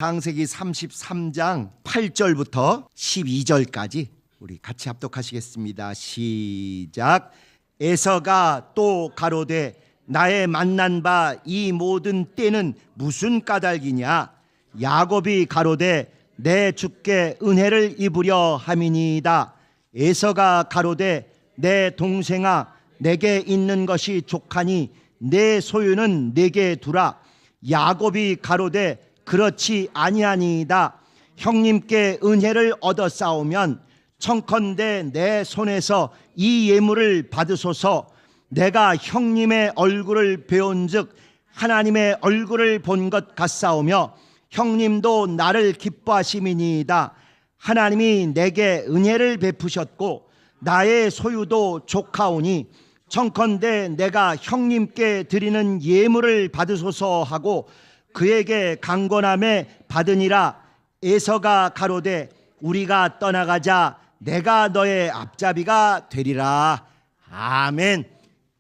창세기 33장 8절부터 12절까지 우리 같이 합독하시겠습니다. 시작. 에서가 또 가로되 나의 만난 바 이 모든 때는 무슨 까닭이냐. 야곱이 가로되 내 주께 은혜를 입으려 함이니이다. 에서가 가로되 내 동생아 내게 있는 것이 족하니 내 소유는 내게 두라. 야곱이 가로되 그렇지 아니하니이다. 형님께 은혜를 얻어 싸우면 청컨대 내 손에서 이 예물을 받으소서. 내가 형님의 얼굴을 배운즉 하나님의 얼굴을 본 것 같사오며 형님도 나를 기뻐하심이니이다. 하나님이 내게 은혜를 베푸셨고 나의 소유도 족하오니 청컨대 내가 형님께 드리는 예물을 받으소서 하고 그에게 강권함에 받으니라. 에서가 가로되 우리가 떠나가자. 내가 너의 앞잡이가 되리라. 아멘.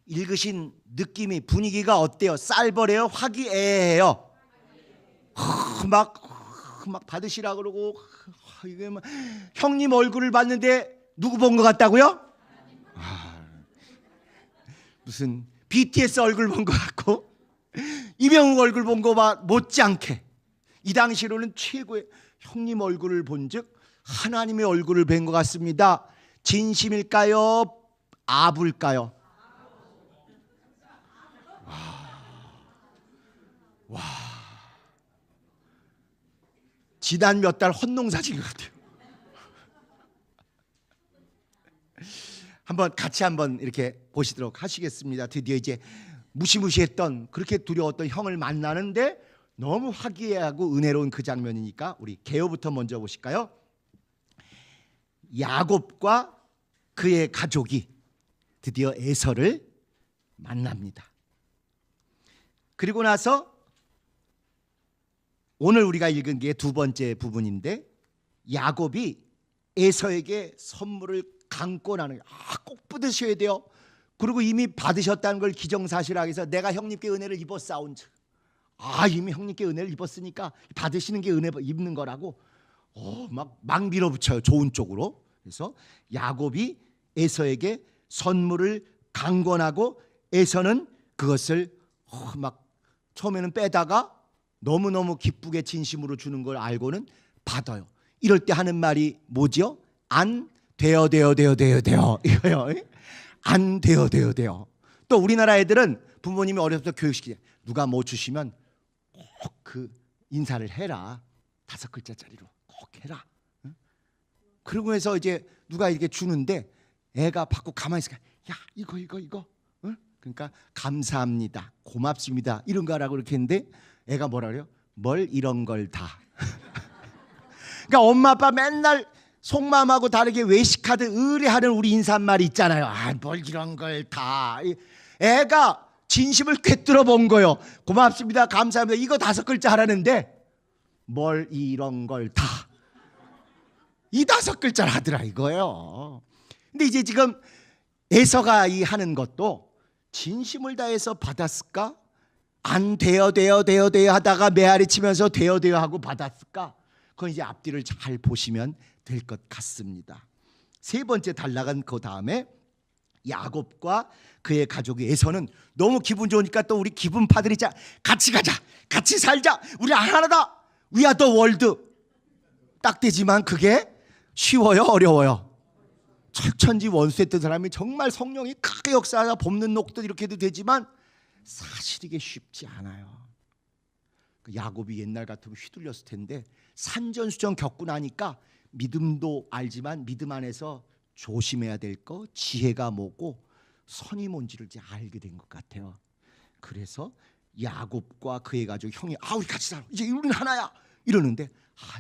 읽으신 느낌이 분위기가 어때요? 쌀벌해요? 화기애애해요? 막 받으시라 그러고 이게 막 형님 얼굴을 봤는데 누구 본 것 같다고요? 무슨 BTS 얼굴 본 것 같고 이명웅 얼굴 본 거 못지않게 이 당시로는 최고의 형님 얼굴을 본즉 하나님의 얼굴을 뵌 것 같습니다. 진심일까요? 아부일까요? 와, 지난 몇 달 헌농사진 것 같아요. 같이 한번 이렇게 보시도록 하시겠습니다. 드디어 이제 무시무시했던 그렇게 두려웠던 형을 만나는데 너무 화기애애하고 은혜로운 그 장면이니까 우리 개요부터 먼저 보실까요? 야곱과 그의 가족이 드디어 에서를 만납니다. 그리고 나서 오늘 우리가 읽은 게 두 번째 부분인데 야곱이 에서에게 선물을 강권하는 꼭 받으셔야 돼요. 그리고 이미 받으셨다는 걸 기정사실하기 위해서 내가 형님께 은혜를 입었사온즉 이미 형님께 은혜를 입었으니까 받으시는 게 은혜 입는 거라고 막 밀어붙여요. 좋은 쪽으로. 그래서 야곱이 에서에게 선물을 강권하고 에서는 그것을 막 처음에는 빼다가 너무너무 기쁘게 진심으로 주는 걸 알고는 받아요. 이럴 때 하는 말이 뭐죠? 안 되어 이거요. 안 되어. 또 우리나라 애들은 부모님이 어렸을 때 교육시키죠. 누가 뭐 주시면 꼭 그 인사를 해라. 5글자짜리로 꼭 해라. 그러고 해서 이제 누가 이렇게 주는데 애가 받고 가만히 있으니까 야 이거 그러니까 감사합니다, 고맙습니다 이런 거라고 이렇게 했는데 애가 뭐라 그래요? 뭘 이런 걸 다. 그러니까 엄마 아빠 맨날 속마음하고 다르게 외식하듯 의뢰하는 우리 인사말이 있잖아요. 뭘 이런 걸 다. 애가 진심을 꿰뚫어 본 거예요. 고맙습니다, 감사합니다 이거 5글자 하라는데 뭘 이런 걸 다. 이 5글자를 하더라 이거예요. 근데 이제 지금 에서가 이 하는 것도 진심을 다해서 받았을까? 안 되어 하다가 메아리 치면서 되어 하고 받았을까? 그건 이제 앞뒤를 잘 보시면 될 것 같습니다. 세 번째 단락은 그 다음에 야곱과 그의 가족이 에서는 너무 기분 좋으니까 또 우리 기분파들이 같이 가자, 같이 살자, 우리 하나다, We are the world. 딱 되지만 그게 쉬워요, 어려워요? 천지 원수했던 사람이 정말 성령이 크게 역사하다 볶는 녹듯 이렇게 해도 되지만 사실 이게 쉽지 않아요. 야곱이 옛날 같으면 휘둘렸을 텐데 산전수전 겪고 나니까 믿음도 알지만 믿음 안에서 조심해야 될 거, 지혜가 뭐고 선이 뭔지를 이제 알게 된 것 같아요. 그래서 야곱과 그의 가족 형이 우리 같이 살아, 이제 우리는 하나야 이러는데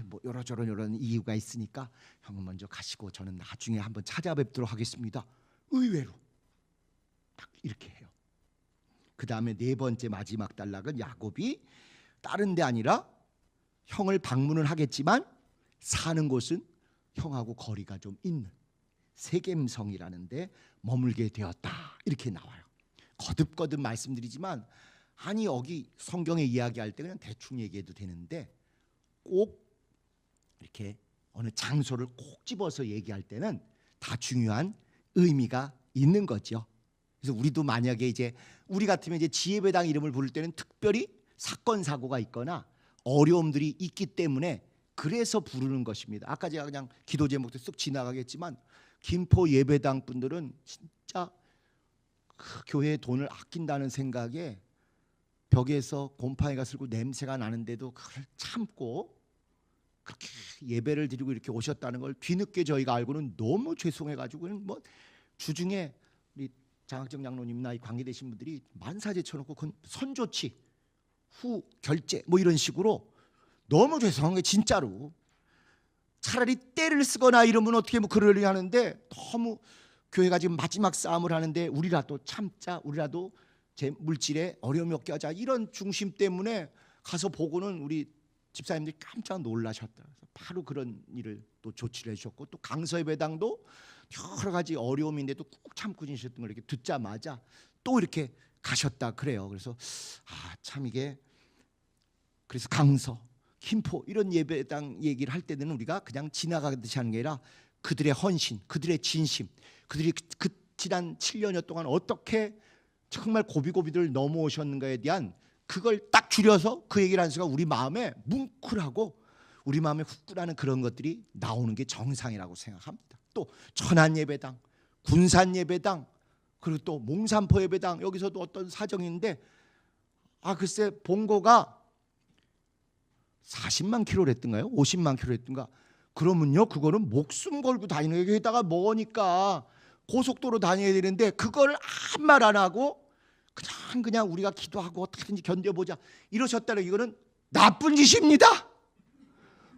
뭐 이런 이유가 있으니까 형은 먼저 가시고 저는 나중에 한번 찾아뵙도록 하겠습니다. 의외로 딱 이렇게 해요. 그 다음에 네 번째 마지막 단락은 야곱이 다른 데 아니라 형을 방문을 하겠지만 사는 곳은 형하고 거리가 좀 있는 세겜성이라는 데 머물게 되었다 이렇게 나와요. 거듭거듭 말씀드리지만 여기 성경에 이야기할 때 그냥 대충 얘기해도 되는데 꼭 이렇게 어느 장소를 꼭 집어서 얘기할 때는 다 중요한 의미가 있는 거죠. 그래서 우리도 만약에 이제 우리 같으면 이제 지혜배당 이름을 부를 때는 특별히 사건 사고가 있거나 어려움들이 있기 때문에 그래서 부르는 것입니다. 아까 제가 그냥 기도 제목도 쓱 지나가겠지만 김포 예배당 분들은 진짜 그 교회의 돈을 아낀다는 생각에 벽에서 곰팡이가 슬고 냄새가 나는데도 그걸 참고 그렇게 예배를 드리고 이렇게 오셨다는 걸 뒤늦게 저희가 알고는 너무 죄송해가지고는 뭐 주중에 우리 장학정 장로님이나 이 관계되신 분들이 만사제 쳐놓고 그건 선조치 후 결제 뭐 이런 식으로 너무 죄송한 게 진짜로 차라리 때를 쓰거나 이러면 어떻게 뭐 그러려 하는데 너무 교회가 지금 마지막 싸움을 하는데 우리라도 참자, 우리라도 제 물질에 어려움이 없게 하자 이런 중심 때문에 가서 보고는 우리 집사님들이 깜짝 놀라셨다. 그래서 바로 그런 일을 또 조치를 해주셨고 또 강서예배당도 여러 가지 어려움인데도 꾹 참고 지내셨던 걸 이렇게 듣자마자 또 이렇게 가셨다 그래요. 그래서 참 이게 그래서 강서, 김포 이런 예배당 얘기를 할 때는 우리가 그냥 지나가듯이 하는 게 아니라 그들의 헌신, 그들의 진심, 그들이 그 지난 7년여 동안 어떻게 정말 고비고비들 넘어오셨는가에 대한 그걸 딱 줄여서 그 얘기를 하는 순간 우리 마음에 뭉클하고 우리 마음에 후끈하는 그런 것들이 나오는 게 정상이라고 생각합니다. 또 천안예배당, 군산예배당 그리고 또 몽산포예배당 여기서도 어떤 사정인데 글쎄 본고가 40만 킬로를 했던가요? 50만 킬로를 했던가 그러면요 그거는 목숨 걸고 다니는 게 여기다가 뭐니까 고속도로 다녀야 되는데 그걸 아무 말 안 하고 그냥 우리가 기도하고 어떻게든지 견뎌보자 이러셨다는 이거는 나쁜 짓입니다.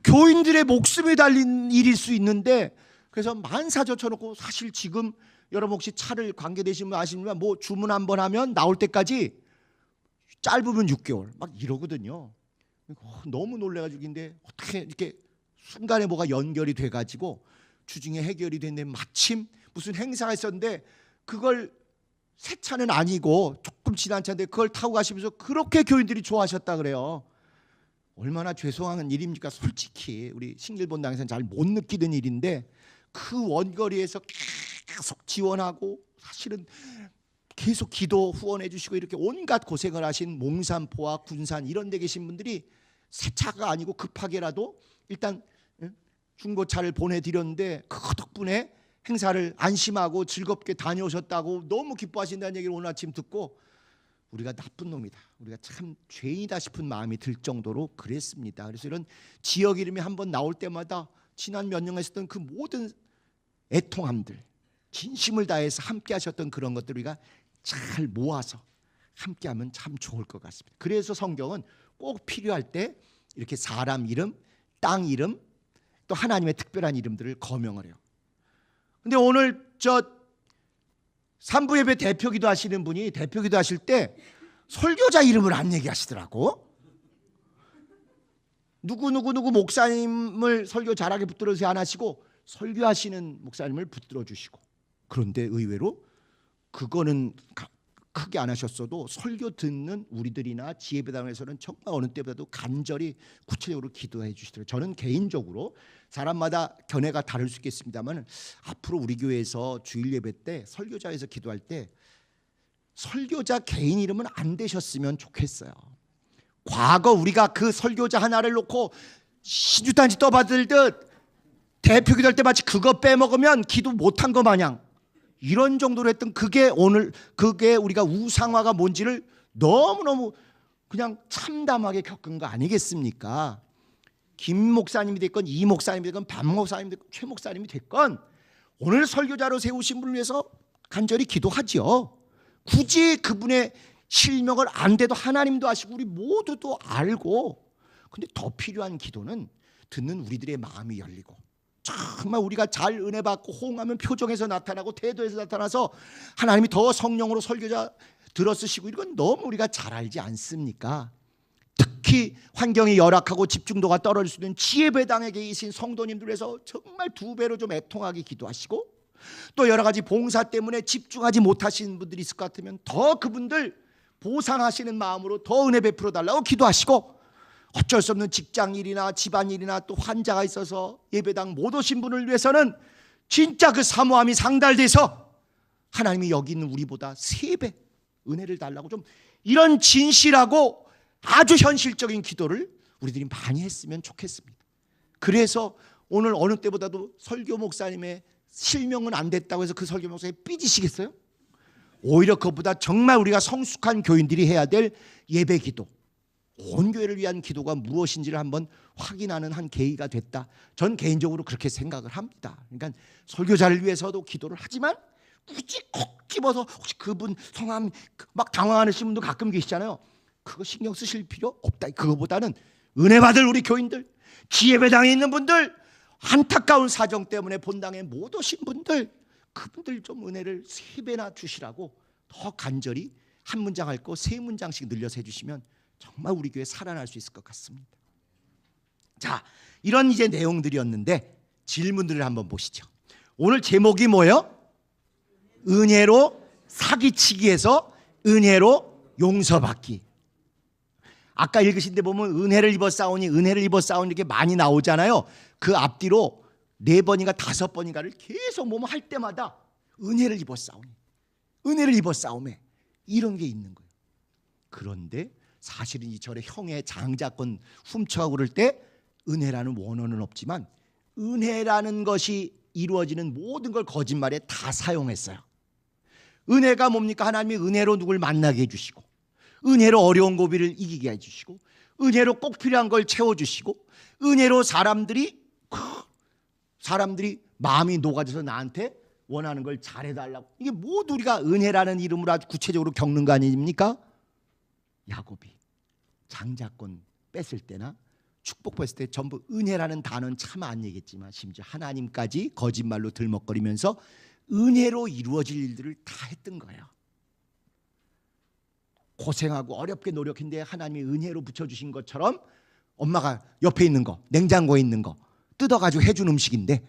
교인들의 목숨이 달린 일일 수 있는데 그래서 만사저 쳐놓고 사실 지금 여러분 혹시 차를 관계되시면 아시면 뭐 주문 한번 하면 나올 때까지 짧으면 6개월 막 이러거든요. 너무 놀래가지고 근데 어떻게 이렇게 순간에 뭐가 연결이 돼가지고 주중에 해결이 됐는데 마침 무슨 행사가 있었는데 그걸 새 차는 아니고 조금 지난 차인데 그걸 타고 가시면서 그렇게 교인들이 좋아하셨다 그래요. 얼마나 죄송한 일입니까? 솔직히 우리 신길본 당에서는 잘 못 느끼는 일인데 그 원거리에서 계속 지원하고 사실은 계속 기도 후원해 주시고 이렇게 온갖 고생을 하신 몽산포와 군산 이런 데 계신 분들이 새 차가 아니고 급하게라도 일단 중고차를 보내드렸는데 그 덕분에 행사를 안심하고 즐겁게 다녀오셨다고 너무 기뻐하신다는 얘기를 오늘 아침 듣고 우리가 나쁜 놈이다, 우리가 참 죄인이다 싶은 마음이 들 정도로 그랬습니다. 그래서 이런 지역 이름이 한번 나올 때마다 지난 몇 년 했었던 그 모든 애통함들 진심을 다해서 함께 하셨던 그런 것들 우리가 잘 모아서 함께하면 참 좋을 것 같습니다. 그래서 성경은 꼭 필요할 때 이렇게 사람 이름, 땅 이름 또 하나님의 특별한 이름들을 거명을 해요. 근데 오늘 저 산부 예배 대표기도 하시는 분이 대표기도 하실 때 설교자 이름을 안 얘기하시더라고. 누구 목사님을 설교 잘하게 붙들어서 안 하시고 설교하시는 목사님을 붙들어 주시고 그런데 의외로 그거는 크게 안 하셨어도 설교 듣는 우리들이나 지혜배당에서는 정말 어느 때보다도 간절히 구체적으로 기도해 주시더라고요. 저는 개인적으로 사람마다 견해가 다를 수 있겠습니다만 앞으로 우리 교회에서 주일 예배 때 설교자에서 기도할 때 설교자 개인 이름은 안 되셨으면 좋겠어요. 과거 우리가 그 설교자 하나를 놓고 신주단지 떠받을 듯 대표기도 할 때 마치 그거 빼먹으면 기도 못한 거 마냥 이런 정도로 했던 그게 우리가 우상화가 뭔지를 너무너무 그냥 참담하게 겪은 거 아니겠습니까? 김 목사님이 됐건 이 목사님이 됐건 박 목사님이 됐건 최 목사님이 됐건 오늘 설교자로 세우신 분을 위해서 간절히 기도하죠. 굳이 그분의 실명을 안 돼도 하나님도 아시고 우리 모두도 알고 근데 더 필요한 기도는 듣는 우리들의 마음이 열리고 정말 우리가 잘 은혜 받고 호응하면 표정에서 나타나고 태도에서 나타나서 하나님이 더 성령으로 설교자 들어쓰시고 이건 너무 우리가 잘 알지 않습니까? 특히 환경이 열악하고 집중도가 떨어질 수 있는 지혜배당에 계신 성도님들에서 정말 2배로 좀 애통하게 기도하시고 또 여러 가지 봉사 때문에 집중하지 못하시는 분들이 있을 것 같으면 더 그분들 보상하시는 마음으로 더 은혜 베풀어 달라고 기도하시고 어쩔 수 없는 직장일이나 집안일이나 또 환자가 있어서 예배당 못 오신 분을 위해서는 진짜 그 사모함이 상달돼서 하나님이 여기 있는 우리보다 3배 은혜를 달라고, 좀 이런 진실하고 아주 현실적인 기도를 우리들이 많이 했으면 좋겠습니다. 그래서 오늘 어느 때보다도 설교 목사님의 실명은 안 됐다고 해서 그 설교 목사님이 삐지시겠어요? 오히려 그것보다 정말 우리가 성숙한 교인들이 해야 될 예배 기도, 온 교회를 위한 기도가 무엇인지를 한번 확인하는 한 계기가 됐다. 전 개인적으로 그렇게 생각을 합니다. 그러니까 설교자를 위해서도 기도를 하지만 굳이 콕 집어서 혹시 그분 성함 막 당황하시는 분도 가끔 계시잖아요. 그거 신경 쓰실 필요 없다. 그거보다는 은혜 받을 우리 교인들, 기예배당에 있는 분들, 안타까운 사정 때문에 본당에 못 오신 분들, 그분들 좀 은혜를 3배나 주시라고 더 간절히 한 문장 할 거 3문장씩 늘려서 해주시면 정말 우리 교회 살아날 수 있을 것 같습니다. 자, 이런 이제 내용들이었는데 질문들을 한번 보시죠. 오늘 제목이 뭐예요? 은혜로 사기치기에서 은혜로 용서받기. 아까 읽으신 데 보면 은혜를 입어 싸우니 은혜를 입어 싸우니 이렇게 많이 나오잖아요. 그 앞뒤로 4번인가 5번인가를 계속 뭐뭐 할 때마다 은혜를 입어 싸우니, 은혜를 입어 싸움에, 이런 게 있는 거예요. 그런데 사실은 이 절에 형의 장자권 훔쳐가고 그럴 때 은혜라는 원어는 없지만 은혜라는 것이 이루어지는 모든 걸 거짓말에 다 사용했어요. 은혜가 뭡니까? 하나님이 은혜로 누굴 만나게 해주시고, 은혜로 어려운 고비를 이기게 해주시고, 은혜로 꼭 필요한 걸 채워주시고, 은혜로 사람들이 마음이 녹아져서 나한테 원하는 걸 잘해달라고. 이게 모두 우리가 은혜라는 이름으로 아주 구체적으로 겪는 거 아닙니까? 야곱이 장자권 뺐을 때나 축복했을 때 전부 은혜라는 단어는 참 안 얘기했지만 심지어 하나님까지 거짓말로 들먹거리면서 은혜로 이루어질 일들을 다 했던 거예요. 고생하고 어렵게 노력했는데 하나님이 은혜로 붙여주신 것처럼 엄마가 옆에 있는 거, 냉장고에 있는 거 뜯어가지고 해준 음식인데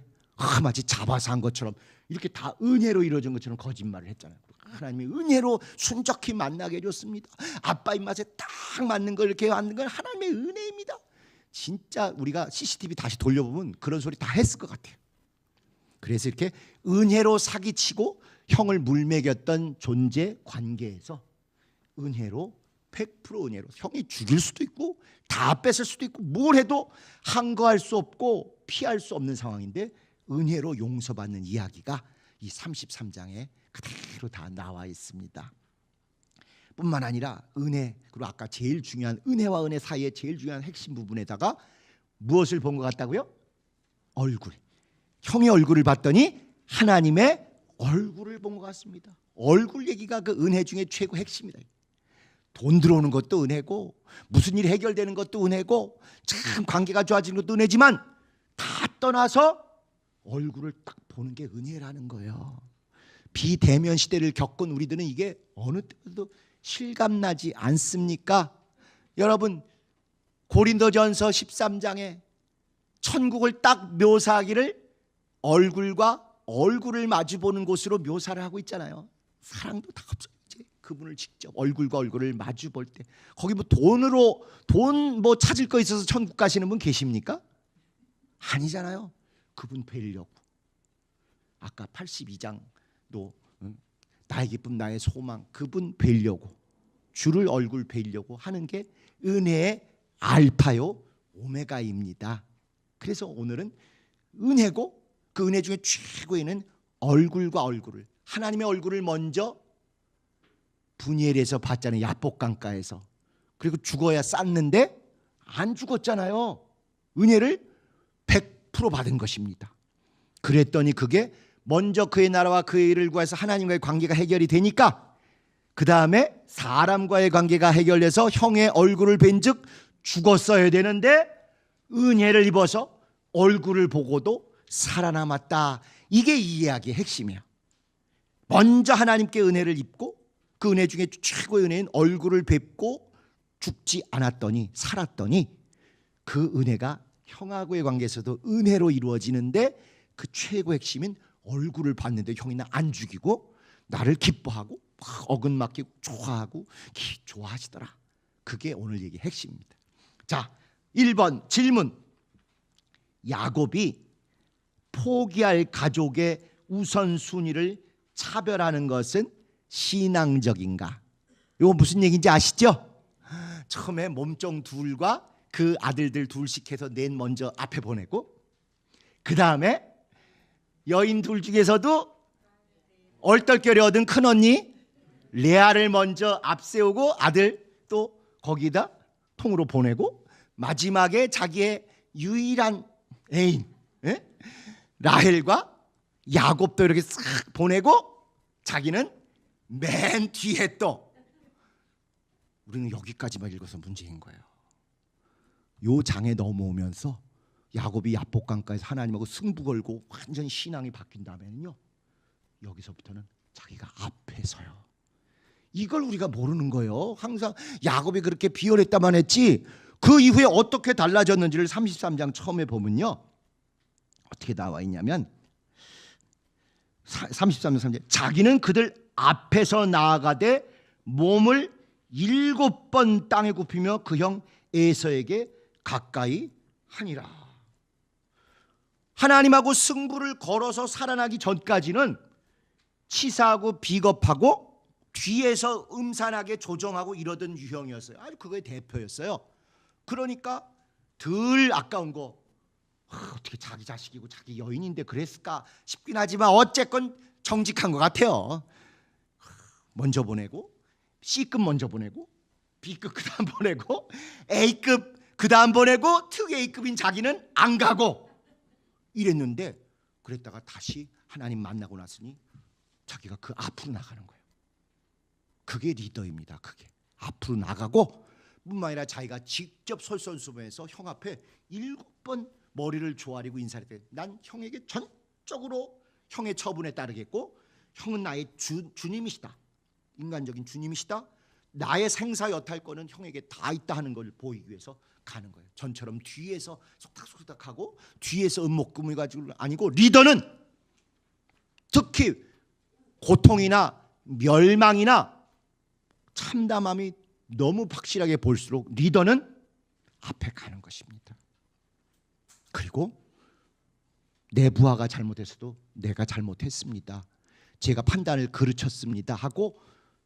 마치 잡아서 한 것처럼 이렇게 다 은혜로 이루어진 것처럼 거짓말을 했잖아요. 하나님이 은혜로 순적히 만나게 해줬습니다. 아빠 입맛에 딱 맞는 걸 이렇게 만든 건 하나님의 은혜입니다. 진짜 우리가 CCTV 다시 돌려보면 그런 소리 다 했을 것 같아요. 그래서 이렇게 은혜로 사기치고 형을 물먹였던 존재 관계에서 은혜로 100% 은혜로, 형이 죽일 수도 있고 다 뺏을 수도 있고 뭘 해도 항거할 수 없고 피할 수 없는 상황인데 은혜로 용서받는 이야기가 이 33장에 그대로 다 나와 있습니다. 뿐만 아니라 은혜, 그리고 아까 제일 중요한 은혜와 은혜 사이에 제일 중요한 핵심 부분에다가 무엇을 본 것 같다고요? 얼굴. 형의 얼굴을 봤더니 하나님의 얼굴을 본 것 같습니다. 얼굴 얘기가 그 은혜 중에 최고 핵심이다. 돈 들어오는 것도 은혜고 무슨 일이 해결되는 것도 은혜고 참 관계가 좋아지는 것도 은혜지만 다 떠나서 얼굴을 딱 보는 게 은혜라는 거예요. 비대면 시대를 겪은 우리들은 이게 어느 때도 실감나지 않습니까? 여러분, 고린도전서 13장에 천국을 딱 묘사하기를 얼굴과 얼굴을 마주보는 곳으로 묘사를 하고 있잖아요. 사랑도 다 없어요. 이제 그분을 직접 얼굴과 얼굴을 마주 볼 때 거기 뭐 돈으로 돈 뭐 찾을 거 있어서 천국 가시는 분 계십니까? 아니잖아요. 그분 뵈려고. 아까 82장도 나의 기쁨 나의 소망, 그분 뵈려고, 주를 얼굴 뵈려고 하는 게 은혜의 알파요 오메가입니다. 그래서 오늘은 은혜고 그 은혜 중에 최고에는 얼굴과 얼굴을, 하나님의 얼굴을 먼저 분이엘에서 봤잖아요. 야복강가에서. 그리고 죽어야 쌌는데 안 죽었잖아요. 은혜를 100% 받은 것입니다. 그랬더니 그게 먼저 그의 나라와 그의 일을 구해서 하나님과의 관계가 해결이 되니까 그 다음에 사람과의 관계가 해결돼서 형의 얼굴을 뵌즉 죽었어야 되는데 은혜를 입어서 얼굴을 보고도 살아남았다. 이게 이 이야기의 핵심이에요. 먼저 하나님께 은혜를 입고 그 은혜 중에 최고의 은혜인 얼굴을 뵙고 죽지 않았더니 살았더니 그 은혜가 형하고의 관계에서도 은혜로 이루어지는데 그 최고 핵심인 얼굴을 봤는데 형이 나 안 죽이고 나를 기뻐하고 막 어긋맞기고 좋아하고 좋아하시더라. 그게 오늘 얘기 핵심입니다. 자, 1번 질문. 야곱이 포기할 가족의 우선순위를 차별하는 것은 신앙적인가? 이거 무슨 얘기인지 아시죠? 처음에 몸종 둘과 그 아들들 둘씩 해서 넷 먼저 앞에 보내고, 그 다음에 여인 둘 중에서도 얼떨결에 얻은 큰언니 레아를 먼저 앞세우고 아들 또 거기다 통으로 보내고, 마지막에 자기의 유일한 애인 라헬과 야곱도 이렇게 싹 보내고, 자기는 맨 뒤에 또. 우리는 여기까지만 읽어서 문제인 거예요. 요 장에 넘어오면서 야곱이 야복강가에서 하나님하고 승부 걸고 완전히 신앙이 바뀐 다음에는요, 여기서부터는 자기가 앞에 서요. 이걸 우리가 모르는 거예요. 항상 야곱이 그렇게 비열했다만 했지, 그 이후에 어떻게 달라졌는지를 33장 처음에 보면요, 어떻게 나와 있냐면 33장 3절, 자기는 그들 앞에서 나아가되 몸을 7번 땅에 굽히며 그 형 에서에게 가까이 하니라. 하나님하고 승부를 걸어서 살아나기 전까지는 치사하고 비겁하고 뒤에서 음산하게 조정하고 이러던 유형이었어요. 아주 그거의 대표였어요. 그러니까 덜 아까운 거, 어떻게 자기 자식이고 자기 여인인데 그랬을까 싶긴 하지만 어쨌건 정직한 것 같아요. 먼저 보내고, C급 먼저 보내고, B급 그 다음 보내고, A급 그 다음 보내고, 특 A급인 자기는 안 가고 이랬는데, 그랬다가 다시 하나님 만나고 났으니 자기가 그 앞으로 나가는 거예요. 그게 리더입니다. 그게 앞으로 나가고, 뿐만 아니라 자기가 직접 솔선수범해서 형 앞에 7번 머리를 조아리고 인사를 때, 난 형에게 전적으로 형의 처분에 따르겠고, 형은 나의 주님이시다, 인간적인 주님이시다, 나의 생사 여탈권은 형에게 다 있다 하는 걸 보이기 위해서 가는 거예요. 전처럼 뒤에서 속닥속닥하고 뒤에서 음목구미 가지고 아니고, 리더는 특히 고통이나 멸망이나 참담함이 너무 확실하게 볼수록 리더는 앞에 가는 것입니다. 그리고 내 부하가 잘못했어도 내가 잘못했습니다, 제가 판단을 그르쳤습니다 하고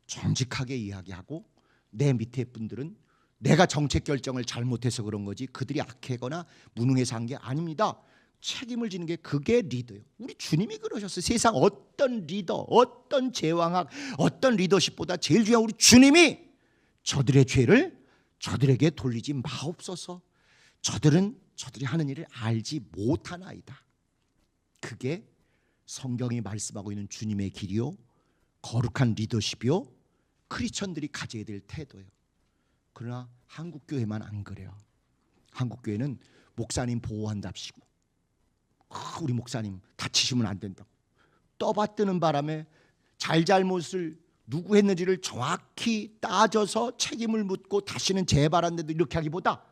정직하게 이야기하고, 내 밑에 분들은 내가 정책 결정을 잘못해서 그런 거지 그들이 악하거나 무능해서 한 게 아닙니다, 책임을 지는 게 그게 리더예요. 우리 주님이 그러셨어요. 세상 어떤 리더, 어떤 제왕학, 어떤 리더십보다 제일 중요한 우리 주님이 저들의 죄를 저들에게 돌리지 마옵소서, 저들이 하는 일을 알지 못하나이다. 그게 성경이 말씀하고 있는 주님의 길이요, 거룩한 리더십이요, 크리스천들이 가져야 될 태도예요. 그러나 한국교회만 안 그래요. 한국교회는 목사님 보호한답시고, 우리 목사님 다치시면 안 된다고 떠받드는 바람에 잘잘못을 누구 했는지를 정확히 따져서 책임을 묻고 다시는 재발한데도 이렇게 하기보다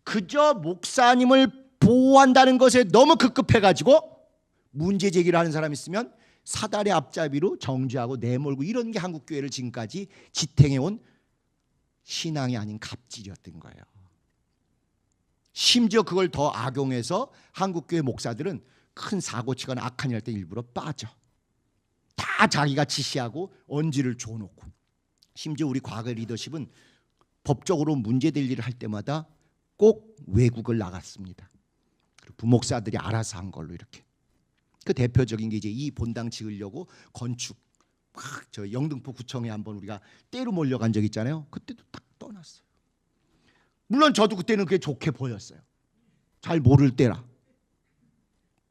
그저 목사님을 보호한다는 것에 너무 급급해가지고 문제 제기를 하는 사람이 있으면 사단의 앞잡이로 정죄하고 내몰고, 이런 게 한국교회를 지금까지 지탱해온 신앙이 아닌 갑질이었던 거예요. 심지어 그걸 더 악용해서 한국교회 목사들은 큰 사고 치거나 악한 일 할 때 일부러 빠져. 다 자기가 지시하고 언지를 줘놓고. 심지어 우리 과거 리더십은 법적으로 문제될 일을 할 때마다 꼭 외국을 나갔습니다. 그리고 부목사들이 알아서 한 걸로 이렇게. 그 대표적인 게 이제 이 본당 지으려고 건축 저 영등포 구청에 한번 우리가 때로 몰려간 적 있잖아요. 그때도 딱 떠났어요. 물론 저도 그때는 그게 좋게 보였어요. 잘 모를 때라.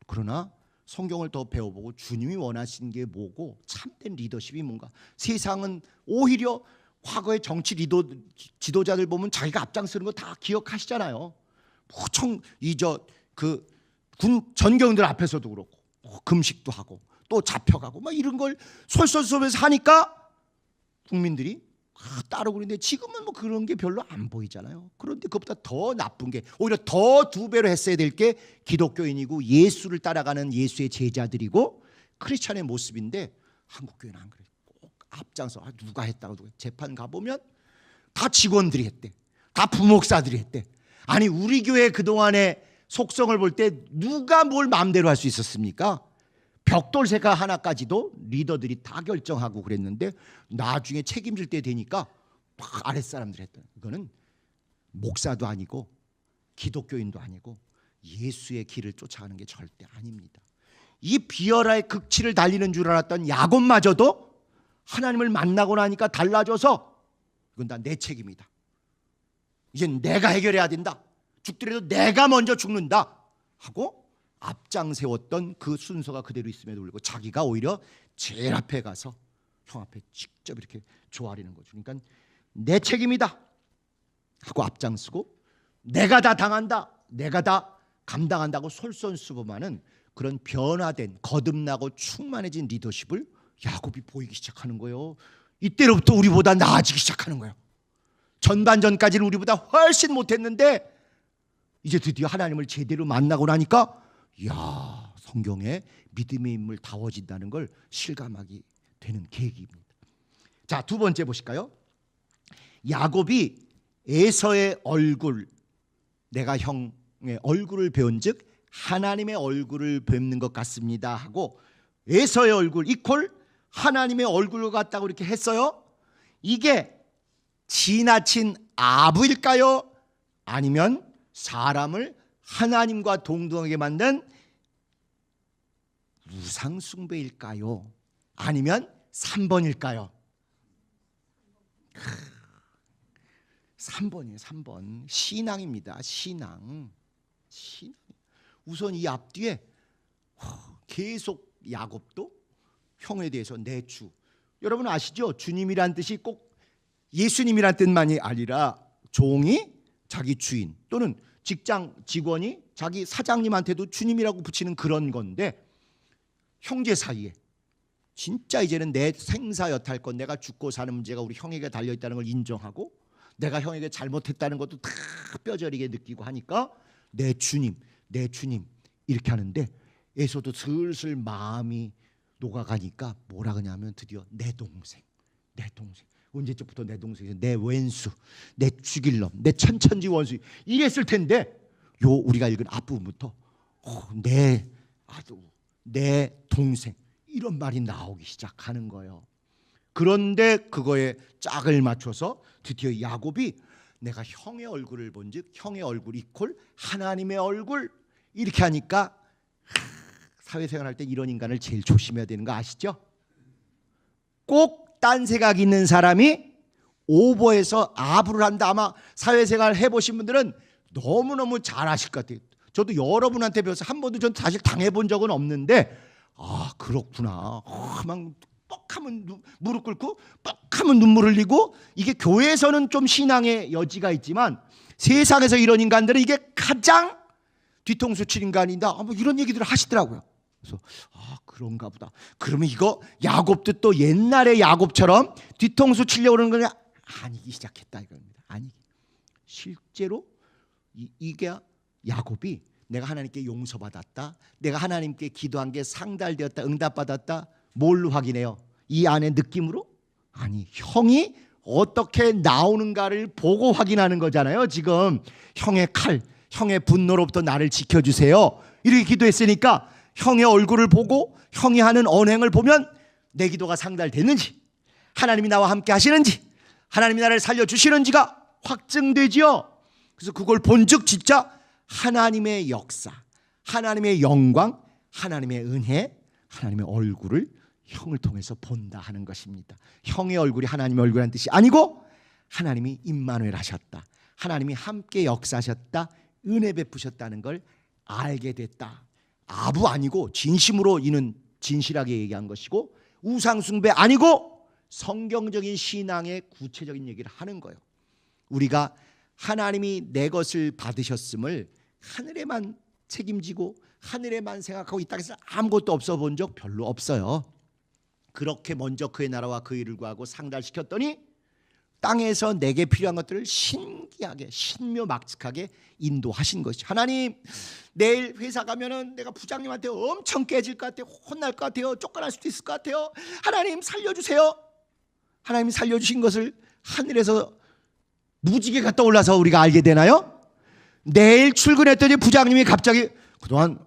그러나 성경을 더 배워보고 주님이 원하시는 게 뭐고 참된 리더십이 뭔가. 세상은 오히려 과거의 정치 지도자들 보면 자기가 앞장서는 거 다 기억하시잖아요. 무청 군 전경들 앞에서도 그렇고 금식도 하고 또 잡혀가고 막 이런 걸 솔솔솔해서 하니까 국민들이 따르고 그러는데, 지금은 뭐 그런 게 별로 안 보이잖아요. 그런데 그것보다 더 나쁜 게, 오히려 더 2배로 했어야 될 게 기독교인이고 예수를 따라가는 예수의 제자들이고 크리스찬의 모습인데, 한국교회는 안 그래요. 꼭 앞장서 누가 했다고, 누가 재판 가보면 다 직원들이 했대, 다 부목사들이 했대. 아니 우리 교회 그동안의 속성을 볼 때 누가 뭘 마음대로 할 수 있었습니까? 벽돌세가 하나까지도 리더들이 다 결정하고 그랬는데 나중에 책임질 때 되니까 막 아랫사람들이 했다. 이거는 목사도 아니고 기독교인도 아니고 예수의 길을 쫓아가는 게 절대 아닙니다. 이 비열화의 극치를 달리는 줄 알았던 야곱마저도 하나님을 만나고 나니까 달라져서 이건 다 내 책임이다. 이젠 내가 해결해야 된다. 죽더라도 내가 먼저 죽는다 하고 앞장 세웠던 그 순서가 그대로 있음에도 불구하고 자기가 오히려 제일 앞에 가서 형 앞에 직접 이렇게 조아리는 거죠. 그러니까 내 책임이다 하고 앞장서고 내가 다 당한다, 내가 다 감당한다고 솔선수범하는 그런 변화된 거듭나고 충만해진 리더십을 야곱이 보이기 시작하는 거예요. 이때로부터 우리보다 나아지기 시작하는 거예요. 전반전까지는 우리보다 훨씬 못했는데 이제 드디어 하나님을 제대로 만나고 나니까 야, 성경에 믿음의 인물 다워진다는 걸 실감하게 되는 계기입니다. 자, 두 번째 보실까요? 야곱이 에서의 얼굴, 내가 형의 얼굴을 배운즉 하나님의 얼굴을 뵙는 것 같습니다 하고 에서의 얼굴 이퀄 하나님의 얼굴을 같다고 이렇게 했어요. 이게 지나친 아부일까요? 아니면 사람을 하나님과 동등하게 만든 우상숭배일까요? 아니면 3번일까요? 3번이에요. 3번 신앙입니다. 신앙. 우선 이 앞뒤에 계속 야곱도 형에 대해서 내 주. 여러분 아시죠? 주님이란 뜻이 꼭 예수님이란 뜻만이 아니라 종이 자기 주인 또는 직장 직원이 자기 사장님한테도 주님이라고 붙이는 그런 건데 형제 사이에 진짜 이제는 내 생사 여탈권 내가 죽고 사는 문제가 우리 형에게 달려있다는 걸 인정하고 내가 형에게 잘못했다는 것도 다 뼈저리게 느끼고 하니까 내 주님 이렇게 하는데 에서도 슬슬 마음이 녹아가니까 뭐라 그러냐면 드디어 내 동생 언제쯤부터 내 동생이 내 왼수 내 죽일 놈 내 천천지 원수 이랬을 텐데 요 우리가 읽은 앞부분부터 내 아들 내 동생 이런 말이 나오기 시작하는 거예요. 그런데 그거에 짝을 맞춰서 드디어 야곱이 내가 형의 얼굴을 본즉 형의 얼굴 이퀄 하나님의 얼굴 이렇게 하니까 사회생활할 때 이런 인간을 제일 조심해야 되는 거 아시죠? 꼭 딴 생각 있는 사람이 오버해서 아부를 한다. 아마 사회생활 해보신 분들은 너무너무 잘 아실 것 같아요. 저도 여러분한테 배워서 한 번도 전 사실 당해본 적은 없는데 아 그렇구나. 막 뻑하면 무릎 꿇고 뻑하면 눈물 흘리고 이게 교회에서는 좀 신앙의 여지가 있지만 세상에서 이런 인간들은 이게 가장 뒤통수 칠 인간이다. 뭐 이런 얘기들을 하시더라고요. 그래서 아 그런가 보다. 그러면 이거 야곱도 또 옛날의 야곱처럼 뒤통수 치려고 그러는 거냐? 아니기 시작했다 이겁니다. 아니기. 실제로 이게 야곱이 내가 하나님께 용서받았다. 내가 하나님께 기도한 게 상달되었다. 응답받았다. 뭘로 확인해요? 이 안의 느낌으로? 아니 형이 어떻게 나오는가를 보고 확인하는 거잖아요. 지금 형의 칼, 형의 분노로부터 나를 지켜주세요. 이렇게 기도했으니까 형의 얼굴을 보고 형이 하는 언행을 보면 내 기도가 상달됐는지 하나님이 나와 함께 하시는지 하나님이 나를 살려주시는지가 확증되지요. 그래서 그걸 본즉 진짜 하나님의 역사, 하나님의 영광, 하나님의 은혜, 하나님의 얼굴을 형을 통해서 본다 하는 것입니다. 형의 얼굴이 하나님의 얼굴이라는 뜻이 아니고 하나님이 임마누엘 하셨다. 하나님이 함께 역사하셨다. 은혜 베푸셨다는 걸 알게 됐다. 아부 아니고 진심으로 이는 진실하게 얘기한 것이고 우상숭배 아니고 성경적인 신앙의 구체적인 얘기를 하는 거예요. 우리가 하나님이 내 것을 받으셨음을 하늘에만 책임지고 하늘에만 생각하고 이 땅에서 아무것도 없어 본 적 별로 없어요. 그렇게 먼저 그의 나라와 그 일을 구하고 상달시켰더니 땅에서 내게 필요한 것들을 신기하게 신묘막측하게 인도하신 것이죠. 하나님 내일 회사 가면은 내가 부장님한테 엄청 깨질 것 같아요. 혼날 것 같아요. 쫓겨날 수도 있을 것 같아요. 하나님 살려주세요. 하나님 살려주신 것을 하늘에서 무지개 갔다 올라서 우리가 알게 되나요? 내일 출근했더니 부장님이 갑자기 그동안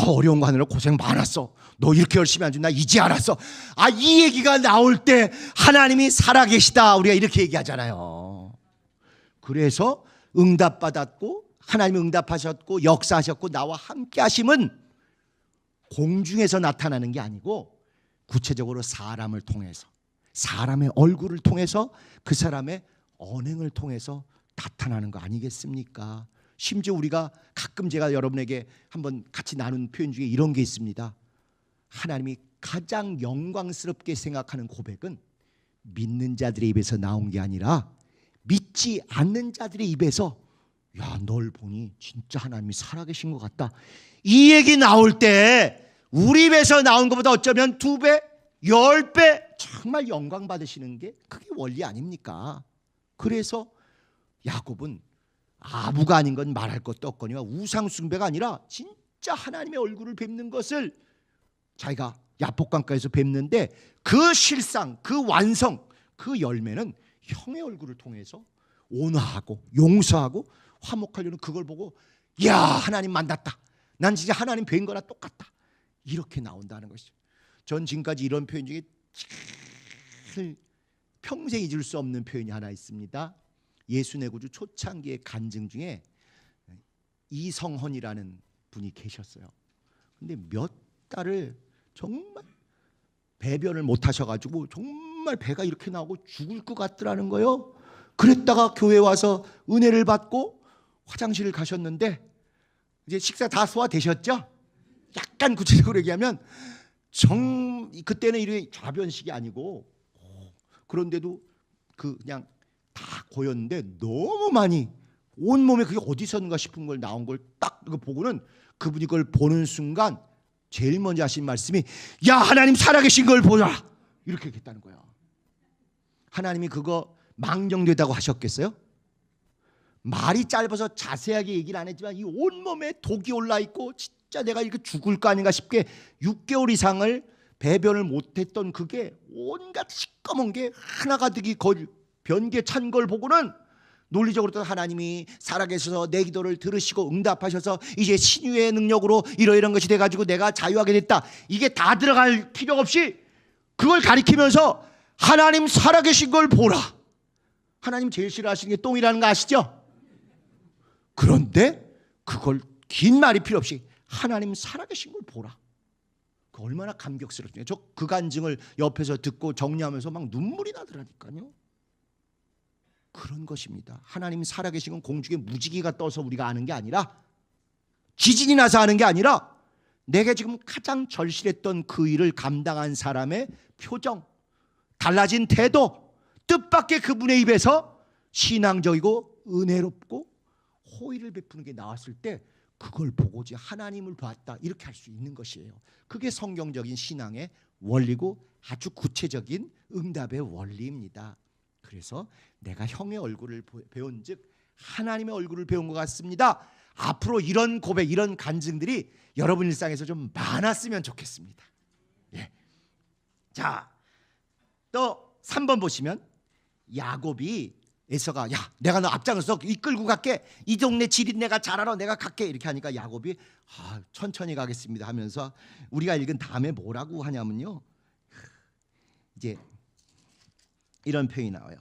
어려운 거 하느라 고생 많았어. 너 이렇게 열심히 한 줄 나 이제 알았어. 이 얘기가 나올 때 하나님이 살아계시다. 우리가 이렇게 얘기하잖아요. 그래서 응답받았고 하나님이 응답하셨고 역사하셨고 나와 함께 하심은 공중에서 나타나는 게 아니고 구체적으로 사람을 통해서, 사람의 얼굴을 통해서, 그 사람의 언행을 통해서 나타나는 거 아니겠습니까? 심지어 우리가 가끔 제가 여러분에게 한번 같이 나눈 표현 중에 이런 게 있습니다. 하나님이 가장 영광스럽게 생각하는 고백은 믿는 자들의 입에서 나온 게 아니라 믿지 않는 자들의 입에서 야, 널 보니 진짜 하나님이 살아계신 것 같다. 이 얘기 나올 때 우리 입에서 나온 것보다 어쩌면 2배, 10배 정말 영광 받으시는 게 그게 원리 아닙니까? 그래서 야곱은 아부가 아닌 건 말할 것도 없거니와 우상 숭배가 아니라 진짜 하나님의 얼굴을 뵙는 것을 자기가 야복강가에서 뵙는데 그 실상, 그 완성, 그 열매는 형의 얼굴을 통해서 온화하고 용서하고 화목하려는 그걸 보고 야, 하나님 만났다. 난 진짜 하나님 뵌 거나 똑같다. 이렇게 나온다는 것이죠. 전 지금까지 이런 표현 중에 제일 평생 잊을 수 없는 표현이 하나 있습니다. 예수의 구주 초창기의 간증 중에 이성헌이라는 분이 계셨어요. 근데 몇 달을 정말 배변을 못 하셔가지고 정말 배가 이렇게 나오고 죽을 것 같더라는 거예요. 그랬다가 교회 와서 은혜를 받고 화장실을 가셨는데 이제 식사 다 소화되셨죠? 약간 구체적으로 얘기하면 그때는 이렇게 좌변식이 아니고 그런데도 그냥 다 고였는데 너무 많이 온몸에 그게 어디서는가 싶은 걸 나온 걸 딱 보고는 그분이 그걸 보는 순간 제일 먼저 하신 말씀이 야, 하나님 살아계신 걸 보라. 이렇게 했다는 거예요. 하나님이 그거 망정되다고 하셨겠어요? 말이 짧아서 자세하게 얘기를 안 했지만 이 온몸에 독이 올라 있고 진짜 내가 이렇게 죽을 거 아닌가 싶게 6개월 이상을 배변을 못했던 그게 온갖 시꺼먼 게 하나가득이 변기에 찬 걸 보고는 논리적으로 또 하나님이 살아계셔서 내 기도를 들으시고 응답하셔서 이제 신유의 능력으로 이러이러한 것이 돼가지고 내가 자유하게 됐다. 이게 다 들어갈 필요 없이 그걸 가리키면서 하나님 살아계신 걸 보라. 하나님 제일 싫어하시는 게 똥이라는 거 아시죠? 그런데 그걸 긴 말이 필요 없이 하나님 살아계신 걸 보라. 그 얼마나 감격스럽죠. 저 그 간증을 옆에서 듣고 정리하면서 막 눈물이 나더라니까요. 그런 것입니다. 하나님 살아계신 건 공중에 무지개가 떠서 우리가 아는 게 아니라 지진이 나서 아는 게 아니라 내가 지금 가장 절실했던 그 일을 감당한 사람의 표정, 달라진 태도, 뜻밖의 그분의 입에서 신앙적이고 은혜롭고 호의를 베푸는 게 나왔을 때 그걸 보고지 하나님을 봤다 이렇게 할 수 있는 것이에요. 그게 성경적인 신앙의 원리고 아주 구체적인 응답의 원리입니다. 그래서 내가 형의 얼굴을 배운 즉 하나님의 얼굴을 배운 것 같습니다. 앞으로 이런 고백, 이런 간증들이 여러분 일상에서 좀 많았으면 좋겠습니다. 예. 자, 또 3번 보시면 야곱이 에서가 야, 내가 너 앞장서 이끌고 갈게. 이 동네 지린 내가 잘 알아. 내가 갈게. 이렇게 하니까 야곱이 천천히 가겠습니다 하면서 우리가 읽은 다음에 뭐라고 하냐면요. 이제 이런 표현이 나와요.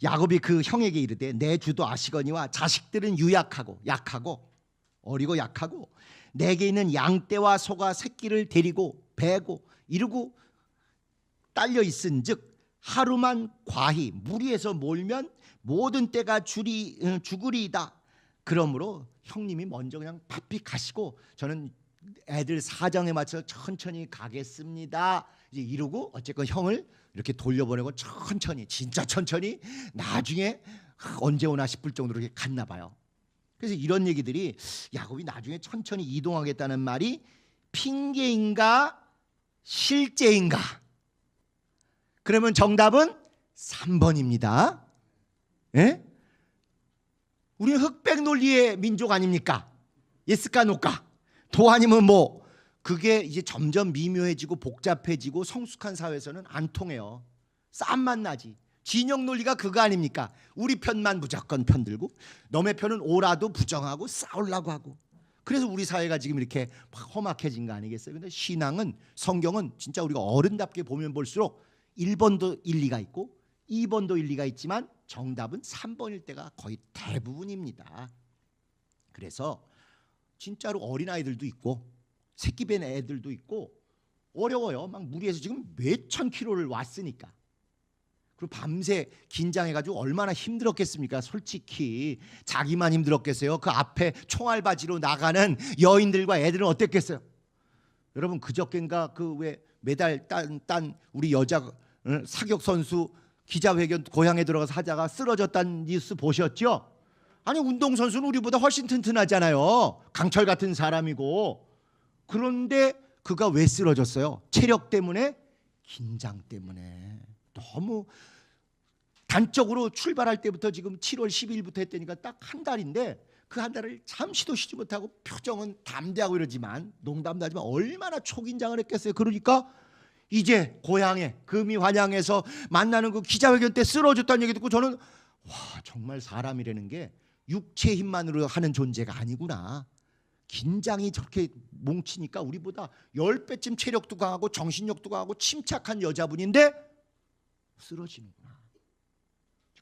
야곱이 그 형에게 이르되 내 주도 아시거니와 자식들은 유약하고 약하고 어리고 약하고 내게 있는 양떼와 소가 새끼를 데리고 베고 이르고 딸려 있은즉 하루만 과히 무리해서 몰면 모든 때가 죽으리이다. 그러므로 형님이 먼저 그냥 바삐 가시고 저는 애들 사정에 맞춰 천천히 가겠습니다. 이제 이러고 어쨌건 형을 이렇게 돌려보내고 천천히 진짜 천천히 나중에 언제 오나 싶을 정도로 이렇게 갔나 봐요. 그래서 이런 얘기들이 야곱이 나중에 천천히 이동하겠다는 말이 핑계인가 실제인가? 그러면 정답은 3번입니다. 예? 우리는 흑백 논리의 민족 아닙니까? 예스까 노까? 도 아니면 뭐 그게 이제 점점 미묘해지고 복잡해지고 성숙한 사회에서는 안 통해요. 싸움만 나지. 진영 논리가 그거 아닙니까? 우리 편만 무조건 편들고 너의 편은 오라도 부정하고 싸우려고 하고. 그래서 우리 사회가 지금 이렇게 험악해진 거 아니겠어요? 근데 신앙은, 성경은 진짜 우리가 어른답게 보면 볼수록 1번도 일리가 있고 2번도 일리가 있지만 정답은 3번일 때가 거의 대부분입니다. 그래서 진짜로 어린아이들도 있고 새끼 뺀 애들도 있고 어려워요. 막 무리해서 지금 몇천 킬로를 왔으니까. 그리고 밤새 긴장해가지고 얼마나 힘들었겠습니까? 솔직히 자기만 힘들었겠어요? 그 앞에 총알바지로 나가는 여인들과 애들은 어땠겠어요? 여러분 그저께인가 그 왜 메달 딴 우리 여자 사격 선수 기자회견 고향에 들어가서 하다가 쓰러졌다는 뉴스 보셨죠? 아니 운동선수는 우리보다 훨씬 튼튼하잖아요. 강철 같은 사람이고. 그런데 그가 왜 쓰러졌어요? 체력 때문에? 긴장 때문에. 너무 단적으로 출발할 때부터 지금 7월 12일부터 했다니까 딱 한 달인데 그 한 달을 잠시도 쉬지 못하고 표정은 담대하고 이러지만 농담도 하지만 얼마나 초긴장을 했겠어요. 그러니까 이제 고향에 금이 환양에서 만나는 그 기자회견 때 쓰러졌다는 얘기 듣고 저는 와 정말 사람이라는 게 육체 힘만으로 하는 존재가 아니구나. 긴장이 저렇게 뭉치니까 우리보다 10배쯤 체력도 강하고 정신력도 강하고 침착한 여자분인데 쓰러지는구나.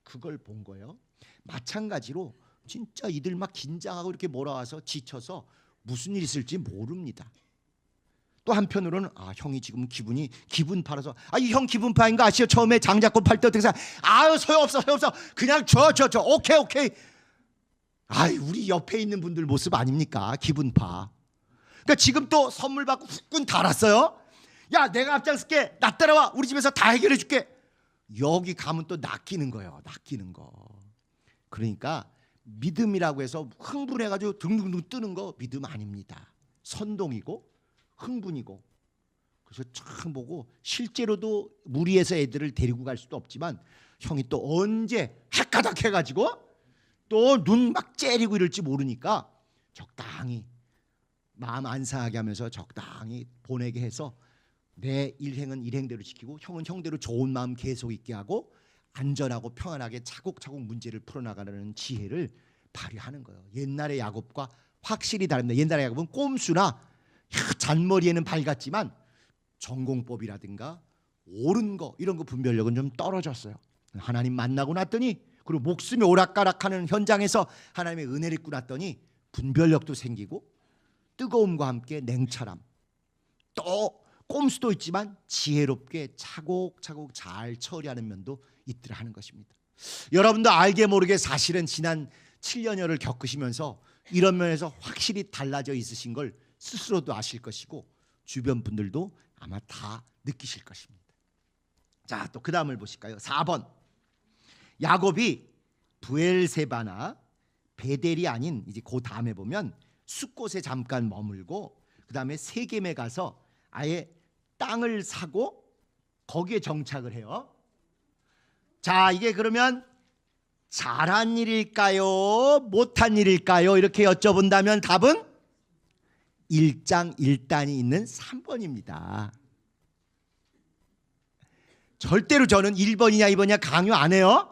그걸 본 거예요. 마찬가지로 진짜 이들 막 긴장하고 이렇게 몰아와서 지쳐서 무슨 일 있을지 모릅니다. 또 한편으로는 형이 지금 기분 팔아서 이 형 기분 파인 거 아시죠? 처음에 장작고 팔 때 어떻게 소용없어 그냥 저 오케이 우리 옆에 있는 분들 모습 아닙니까? 기분 파. 그러니까 지금 또 선물 받고 후끈 달았어요. 야 내가 앞장설게. 나 따라와. 우리 집에서 다 해결해 줄게. 여기 가면 또 낚이는 거예요. 낚이는 거. 그러니까 믿음이라고 해서 흥분해가지고 등등등 뜨는 거 믿음 아닙니다. 선동이고 흥분이고. 그래서 참 보고 실제로도 무리해서 애들을 데리고 갈 수도 없지만 형이 또 언제 헷가닥 해가지고 또 눈 막 째리고 이럴지 모르니까 적당히 마음 안 상하게 하면서 적당히 보내게 해서 내 일행은 일행대로 지키고 형은 형대로 좋은 마음 계속 있게 하고 안전하고 평안하게 차곡차곡 문제를 풀어나가는 지혜를 발휘하는 거예요. 옛날의 야곱과 확실히 다릅니다. 옛날의 야곱은 꼼수나 잔머리에는 밝았지만 전공법이라든가 옳은 거 이런 거 분별력은 좀 떨어졌어요. 하나님 만나고 났더니 그리고 목숨이 오락가락하는 현장에서 하나님의 은혜를 입고 났더니 분별력도 생기고 뜨거움과 함께 냉철함 또 꼼수도 있지만 지혜롭게 차곡차곡 잘 처리하는 면도 있더라 하는 것입니다. 여러분도 알게 모르게 사실은 지난 7년여를 겪으시면서 이런 면에서 확실히 달라져 있으신 걸 스스로도 아실 것이고 주변 분들도 아마 다 느끼실 것입니다. 자, 또 그 다음을 보실까요? 4번. 야곱이 브엘세바나 베델이 아닌 이제 그 다음에 보면 숫곳에 잠깐 머물고 그 다음에 세겜에 가서 아예 땅을 사고 거기에 정착을 해요. 자, 이게 그러면 잘한 일일까요? 못한 일일까요? 이렇게 여쭤본다면 답은 1장 1단이 있는 3번입니다. 절대로 저는 1번이냐 2번이냐 강요 안 해요.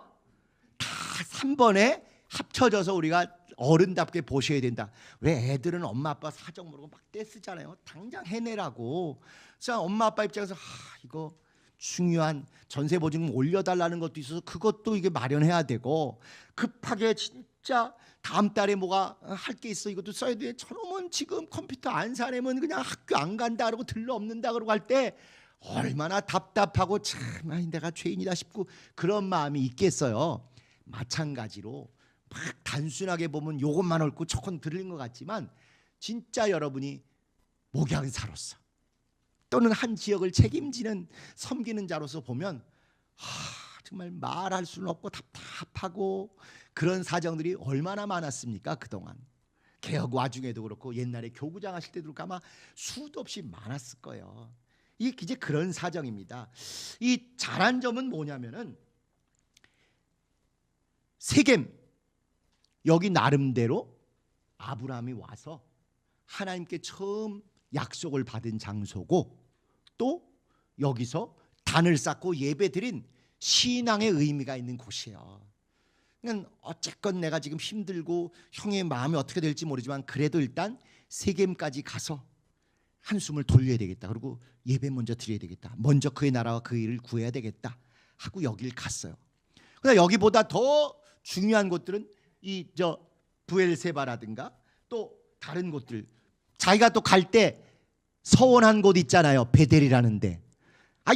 다 3번에 합쳐져서 우리가 어른답게 보셔야 된다. 왜 애들은 엄마 아빠 사정 모르고 막 떼쓰잖아요. 당장 해내라고. 그래서 엄마 아빠 입장에서 이거 중요한 전세보증금 올려달라는 것도 있어서 그것도 이게 마련해야 되고 급하게 진짜 다음 달에 뭐가 할 게 있어 이것도 써야 돼. 저놈은 지금 컴퓨터 안 사려면 그냥 학교 안 간다 그러고 들러 없는다 그러고 할 때 얼마나 답답하고 참 내가 죄인이다 싶고 그런 마음이 있겠어요. 마찬가지로 막 단순하게 보면 요것만 옳고 저건 들린 것 같지만 진짜 여러분이 목양사로서 또는 한 지역을 책임지는 섬기는 자로서 보면 정말 말할 수는 없고 답답하고 그런 사정들이 얼마나 많았습니까? 그동안 개혁 와중에도 그렇고 옛날에 교구장 하실 때도 그렇고 아마 수도 없이 많았을 거예요. 이게 이제 그런 사정입니다. 이 잘한 점은 뭐냐면은 세겜 여기 나름대로 아브라함이 와서 하나님께 처음 약속을 받은 장소고 또 여기서 단을 쌓고 예배드린 신앙의 의미가 있는 곳이에요. 그러니까 어쨌건 내가 지금 힘들고 형의 마음이 어떻게 될지 모르지만 그래도 일단 세겜까지 가서 한숨을 돌려야 되겠다. 그리고 예배 먼저 드려야 되겠다. 먼저 그의 나라와 그 일을 구해야 되겠다 하고 여길 갔어요. 그러나 여기보다 더 중요한 곳들은 이 부엘세바라든가 또 다른 곳들, 자기가 또 갈 때 서원한 곳 있잖아요. 베델이라는 데.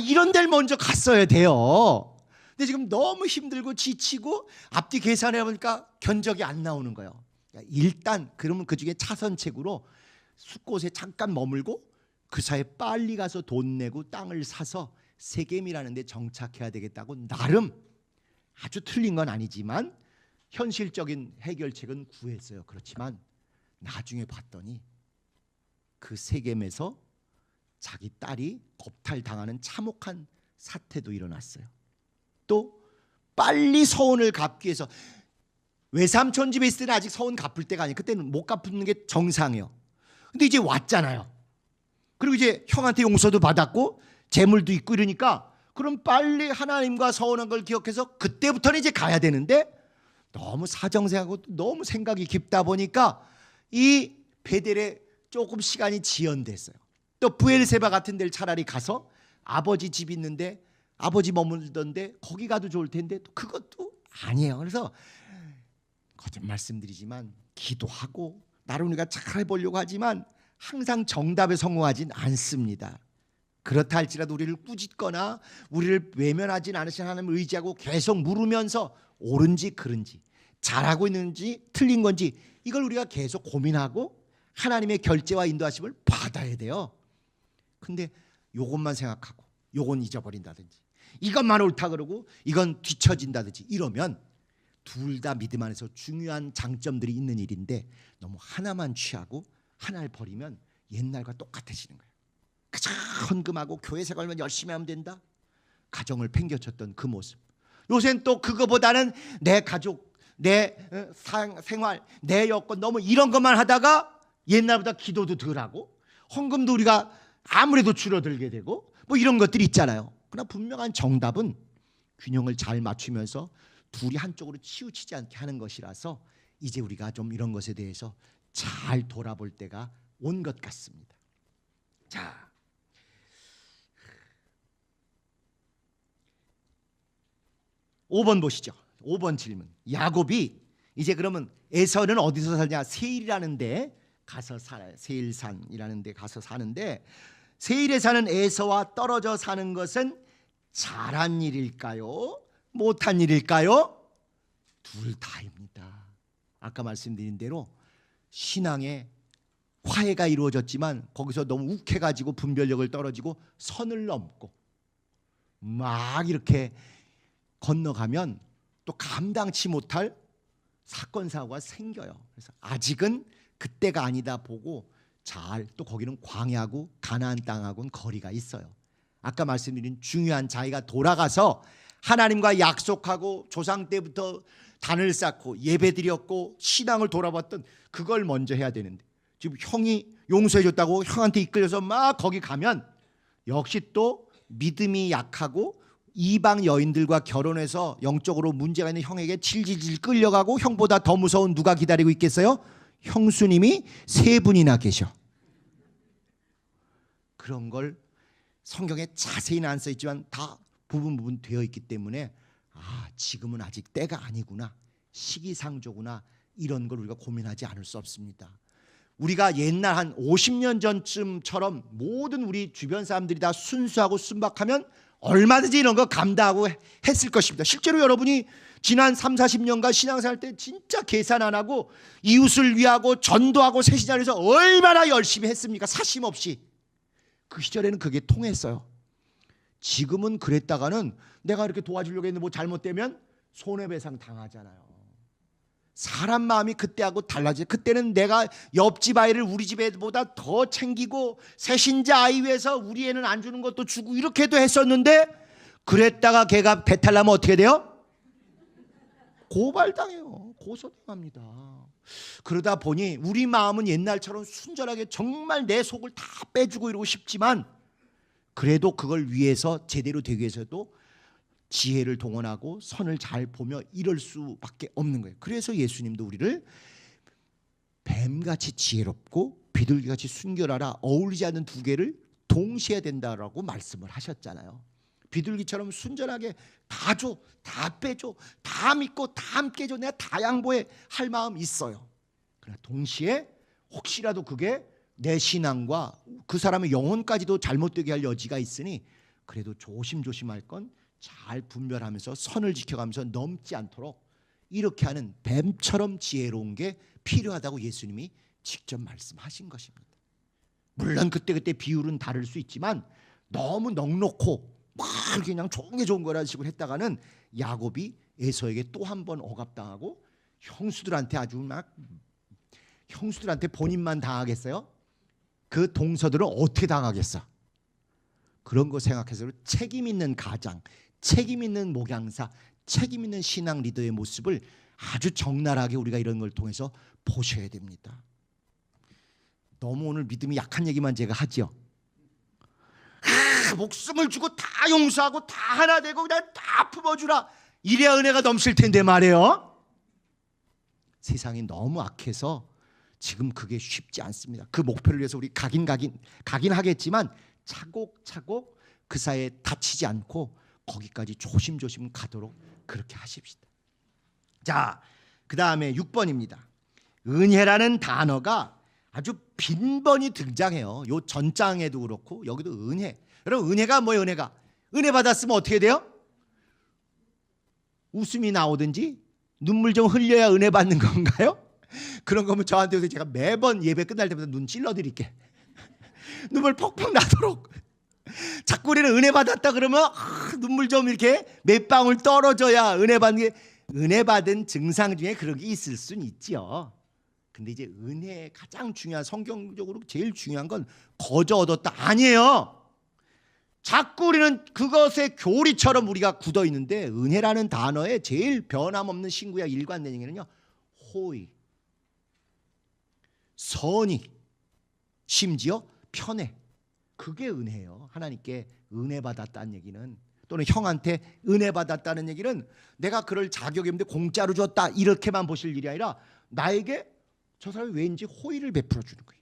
이런 데를 먼저 갔어야 돼요. 근데 지금 너무 힘들고 지치고 앞뒤 계산해 보니까 견적이 안 나오는 거예요. 일단 그러면 그 중에 차선책으로 숫곳에 잠깐 머물고 그 사이에 빨리 가서 돈 내고 땅을 사서 세겜이라는 데 정착해야 되겠다고 나름 아주 틀린 건 아니지만 현실적인 해결책은 구했어요. 그렇지만 나중에 봤더니 그 세겜에서 자기 딸이 겁탈당하는 참혹한 사태도 일어났어요. 또 빨리 서운을 갚기 위해서 외삼촌 집에 있을 때는 아직 서운 갚을 때가 아니에요. 그때는 못 갚는 게 정상이에요. 근데 이제 왔잖아요. 그리고 이제 형한테 용서도 받았고 재물도 있고 이러니까 그럼 빨리 하나님과 서운한 걸 기억해서 그때부터는 이제 가야 되는데 너무 사정생하고 너무 생각이 깊다 보니까 이 베델에 조금 시간이 지연됐어요. 또 부엘세바 같은 데를 차라리 가서 아버지 집 있는데 아버지 머물던데 거기 가도 좋을 텐데 또 그것도 아니에요. 그래서 거듭 말씀드리지만 기도하고 나름 우리가 잘 해보려고 하지만 항상 정답에 성공하진 않습니다. 그렇다 할지라도 우리를 꾸짖거나 우리를 외면하진 않으신 하나님을 의지하고 계속 물으면서 옳은지 그른지 잘하고 있는지 틀린 건지 이걸 우리가 계속 고민하고 하나님의 결제와 인도하심을 받아야 돼요. 근데 요것만 생각하고 요건 잊어버린다든지 이것만 옳다 그러고 이건 뒤처진다든지 이러면 둘 다 믿음 안에서 중요한 장점들이 있는 일인데 너무 하나만 취하고 하나를 버리면 옛날과 똑같아지는 거예요. 그저 헌금하고 교회 생활만 열심히 하면 된다. 가정을 팽개쳤던 그 모습. 요새는 또 그거보다는 내 가족, 내 생활, 내 여건 너무 이런 것만 하다가 옛날보다 기도도 덜하고 헌금도 우리가 아무래도 줄어들게 되고 뭐 이런 것들이 있잖아요. 그러나 분명한 정답은 균형을 잘 맞추면서 둘이 한쪽으로 치우치지 않게 하는 것이라서 이제 우리가 좀 이런 것에 대해서 잘 돌아볼 때가 온 것 같습니다. 자, 5번 보시죠. 5번 질문. 야곱이 이제 그러면 에서는 어디서 살냐? 세일이라는 데 가서 살아요. 세일산이라는 데 가서 사는데 세일에 사는 에서와 떨어져 사는 것은 잘한 일일까요? 못한 일일까요? 둘 다입니다. 아까 말씀드린 대로 신앙에 화해가 이루어졌지만 거기서 너무 욱해가지고 분별력을 떨어지고 선을 넘고 막 이렇게 건너가면 또 감당치 못할 사건 사고가 생겨요. 그래서 아직은 그때가 아니다 보고 잘 또 거기는 광야고 가나안 땅하고는 거리가 있어요. 아까 말씀드린 중요한 자기가 돌아가서 하나님과 약속하고 조상 때부터 단을 쌓고 예배드렸고 신앙을 돌아봤던 그걸 먼저 해야 되는데 지금 형이 용서해줬다고 형한테 이끌려서 막 거기 가면 역시 또 믿음이 약하고 이방 여인들과 결혼해서 영적으로 문제가 있는 형에게 질질질 끌려가고 형보다 더 무서운 누가 기다리고 있겠어요? 형수님이 3분이나 계셔. 그런 걸 성경에 자세히는 안 써있지만 다 부분 되어 있기 때문에 지금은 아직 때가 아니구나, 시기상조구나, 이런 걸 우리가 고민하지 않을 수 없습니다. 우리가 옛날 한 50년 전쯤처럼 모든 우리 주변 사람들이 다 순수하고 순박하면 얼마든지 이런 거 감당하고 했을 것입니다. 실제로 여러분이 지난 3, 40년간 신앙생활 때 진짜 계산 안 하고 이웃을 위하고 전도하고 새신자에서 얼마나 열심히 했습니까? 사심 없이. 그 시절에는 그게 통했어요. 지금은 그랬다가는 내가 이렇게 도와주려고 했는데 뭐 잘못되면 손해배상 당하잖아요. 사람 마음이 그때하고 달라져요. 그때는 내가 옆집 아이를 우리 집 애보다 더 챙기고 새신자 아이 위해서 우리 애는 안 주는 것도 주고 이렇게도 했었는데 그랬다가 걔가 배탈 나면 어떻게 돼요? 고발당해요. 고소당합니다. 그러다 보니 우리 마음은 옛날처럼 순전하게 정말 내 속을 다 빼주고 이러고 싶지만 그래도 그걸 위해서 제대로 되기 위해서도 지혜를 동원하고 선을 잘 보며 이럴 수밖에 없는 거예요. 그래서 예수님도 우리를 뱀같이 지혜롭고 비둘기같이 순결하라, 어울리지 않는 두 개를 동시에 된다라고 말씀을 하셨잖아요. 비둘기처럼 순전하게 다 줘, 다 빼줘, 다 믿고 다 함께 줘, 내가 다 양보해 할 마음 있어요. 그러나 동시에 혹시라도 그게 내 신앙과 그 사람의 영혼까지도 잘못되게 할 여지가 있으니 그래도 조심조심할 건 잘 분별하면서 선을 지켜가면서 넘지 않도록 이렇게 하는 뱀처럼 지혜로운 게 필요하다고 예수님이 직접 말씀하신 것입니다. 물론 그때그때 비율은 다를 수 있지만 너무 넉넉고 막 그냥 좋은 게 좋은 거라는 식으로 했다가는 야곱이 에서에게 또 한 번 억압당하고 형수들한테 아주 막 형수들한테 본인만 당하겠어요? 그 동서들은 어떻게 당하겠어? 그런 거 생각해서 책임 있는 가장, 책임 있는 목양사, 책임 있는 신앙 리더의 모습을 아주 적나라하게 우리가 이런 걸 통해서 보셔야 됩니다. 너무 오늘 믿음이 약한 얘기만 제가 하죠. 목숨을 주고 다 용서하고 다 하나 되고 그냥 다 품어주라, 이래야 은혜가 넘칠 텐데 말이에요. 세상이 너무 악해서 지금 그게 쉽지 않습니다. 그 목표를 위해서 우리 가긴 하겠지만 차곡차곡 그 사이에 다치지 않고 거기까지 조심조심 가도록 그렇게 하십시다. 자, 그 다음에 6번입니다. 은혜라는 단어가 아주 빈번히 등장해요. 요 전장에도 그렇고 여기도 은혜. 여러분, 은혜가 뭐예요? 은혜 받았으면 어떻게 돼요? 웃음이 나오든지 눈물 좀 흘려야 은혜 받는 건가요? 그런 거면 저한테 오세요. 제가 매번 예배 끝날 때마다 눈 찔러드릴게. 눈물 폭폭 나도록. 자꾸 우리는 은혜 받았다 그러면 눈물 좀 이렇게 몇 방울 떨어져야 은혜 받는 게, 은혜 받은 증상 중에 그런 게 있을 수는 있죠. 근데 이제 은혜의 가장 중요한, 성경적으로 제일 중요한 건 거저 얻었다 아니에요. 자꾸 우리는 그것의 교리처럼 우리가 굳어 있는데, 은혜라는 단어의 제일 변함없는 신구약 일관 내용에는요, 호의, 선의, 심지어 편애, 그게 은혜예요. 하나님께 은혜 받았다는 얘기는, 또는 형한테 은혜 받았다는 얘기는 내가 그럴 자격이 없는데 공짜로 줬다 이렇게만 보실 일이 아니라 나에게 저 사람이 왠지 호의를 베풀어 주는 거예요.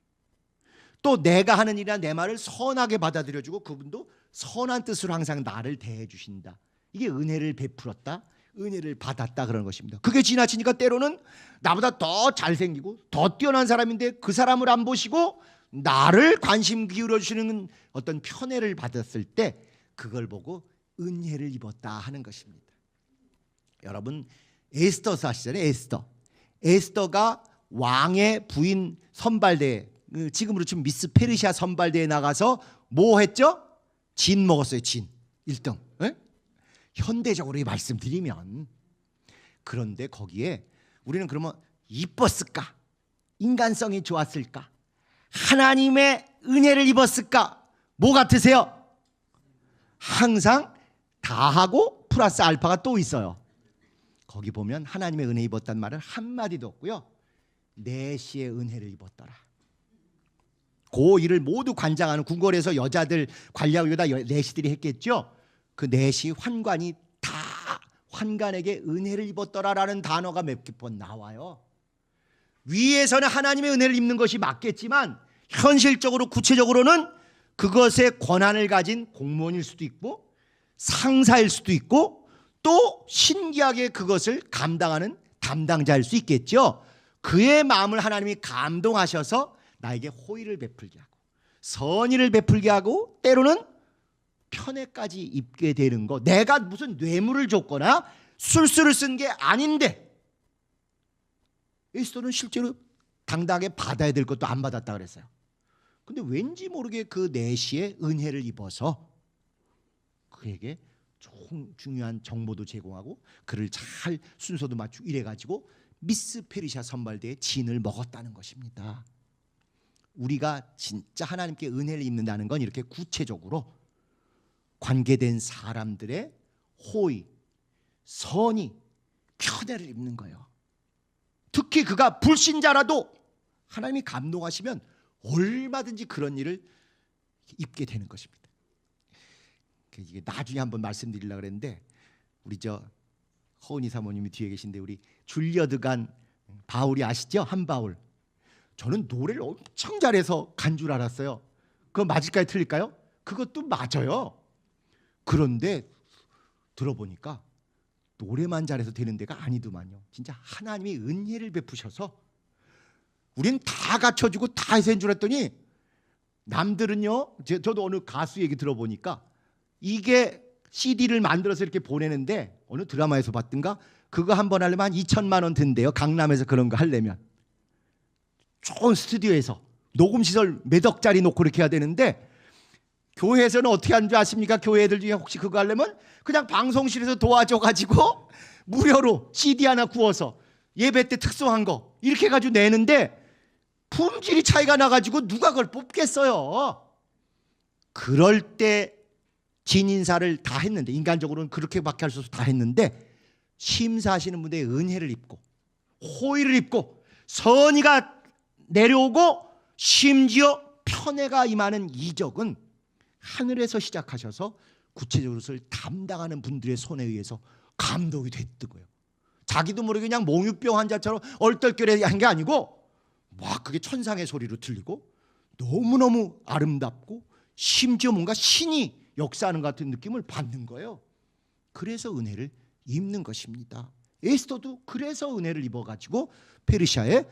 또 내가 하는 일이나 내 말을 선하게 받아들여주고 그분도 선한 뜻으로 항상 나를 대해 주신다. 이게 은혜를 베풀었다, 은혜를 받았다 그런 것입니다. 그게 지나치니까 때로는 나보다 더 잘생기고 더 뛰어난 사람인데 그 사람을 안 보시고 나를 관심 기울여 주시는 어떤 편애를 받았을 때 그걸 보고 은혜를 입었다 하는 것입니다. 여러분, 에스더서 아시잖아요. 에스더가 왕의 부인 선발대회, 지금으로 치면 미스 페르시아 선발대회에 나가서 뭐 했죠? 진 먹었어요. 진 1등. 에? 현대적으로 말씀드리면. 그런데 거기에 우리는 그러면 이뻤을까? 인간성이 좋았을까? 하나님의 은혜를 입었을까? 뭐 같으세요? 항상 다하고 플러스 알파가 또 있어요. 거기 보면 하나님의 은혜 입었단 말은 한마디도 없고요, 내시의 은혜를 입었더라. 그 일을 모두 관장하는 궁궐에서 여자들 관리하고 이러다 내시들이 했겠죠. 그 내시 환관이 다 환관에게 은혜를 입었더라라는 단어가 몇 번 나와요. 위에서는 하나님의 은혜를 입는 것이 맞겠지만 현실적으로 구체적으로는 그것의 권한을 가진 공무원일 수도 있고 상사일 수도 있고 또 신기하게 그것을 감당하는 담당자일 수 있겠죠. 그의 마음을 하나님이 감동하셔서 나에게 호의를 베풀게 하고 선의를 베풀게 하고 때로는 편애까지 입게 되는 거. 내가 무슨 뇌물을 줬거나 술수를 쓴 게 아닌데 에스더는 실제로 당당하게 받아야 될 것도 안 받았다 그랬어요. 근데 왠지 모르게 그 내시의 은혜를 입어서 그에게 중요한 정보도 제공하고 그를 잘 순서도 맞추고 이래가지고 미스 페르시아 선발대에 진을 먹었다는 것입니다. 우리가 진짜 하나님께 은혜를 입는다는 건 이렇게 구체적으로 관계된 사람들의 호의, 선의, 편애를 입는 거예요. 특히 그가 불신자라도 하나님이 감동하시면 얼마든지 그런 일을 입게 되는 것입니다. 이게 나중에 한번 말씀드리려고 그랬는데 우리 저 허은이 사모님이 뒤에 계신데 우리 줄리어드간 바울이 아시죠? 한바울. 저는 노래를 엄청 잘해서 간 줄 알았어요. 그거 맞을까요? 틀릴까요? 그것도 맞아요. 그런데 들어보니까 노래만 잘해서 되는 데가 아니더만요. 진짜 하나님이 은혜를 베푸셔서 우린 다 갖춰주고 다 해서 줄 알았더니 남들은요, 저도 어느 가수 얘기 들어보니까 이게 CD를 만들어서 이렇게 보내는데 어느 드라마에서 봤던가 그거 한 번 하려면 한 2천만 원 든대요. 강남에서 그런 거 하려면. 좋은 스튜디오에서 녹음시설 몇 억짜리 놓고 이렇게 해야 되는데 교회에서는 어떻게 하는 줄 아십니까? 교회 애들 중에 혹시 그거 하려면 그냥 방송실에서 도와줘가지고 무료로 CD 하나 구워서 예배 때 특송한 거 이렇게 해가지고 내는데 품질이 차이가 나가지고 누가 그걸 뽑겠어요. 그럴 때 진인사를 다 했는데 인간적으로는 그렇게밖에 할 수 없어서 다 했는데 심사하시는 분들의 은혜를 입고 호의를 입고 선의가 내려오고 심지어 편애가 임하는 이적은 하늘에서 시작하셔서 구체적으로 그것을 담당하는 분들의 손에 의해서 감독이 됐던 거예요. 자기도 모르게 그냥 몽유병 환자처럼 얼떨결에 한 게 아니고 막 그게 천상의 소리로 들리고 너무너무 아름답고 심지어 뭔가 신이 역사하는 것 같은 느낌을 받는 거예요. 그래서 은혜를 입는 것입니다. 에스더도 그래서 은혜를 입어가지고 페르시아의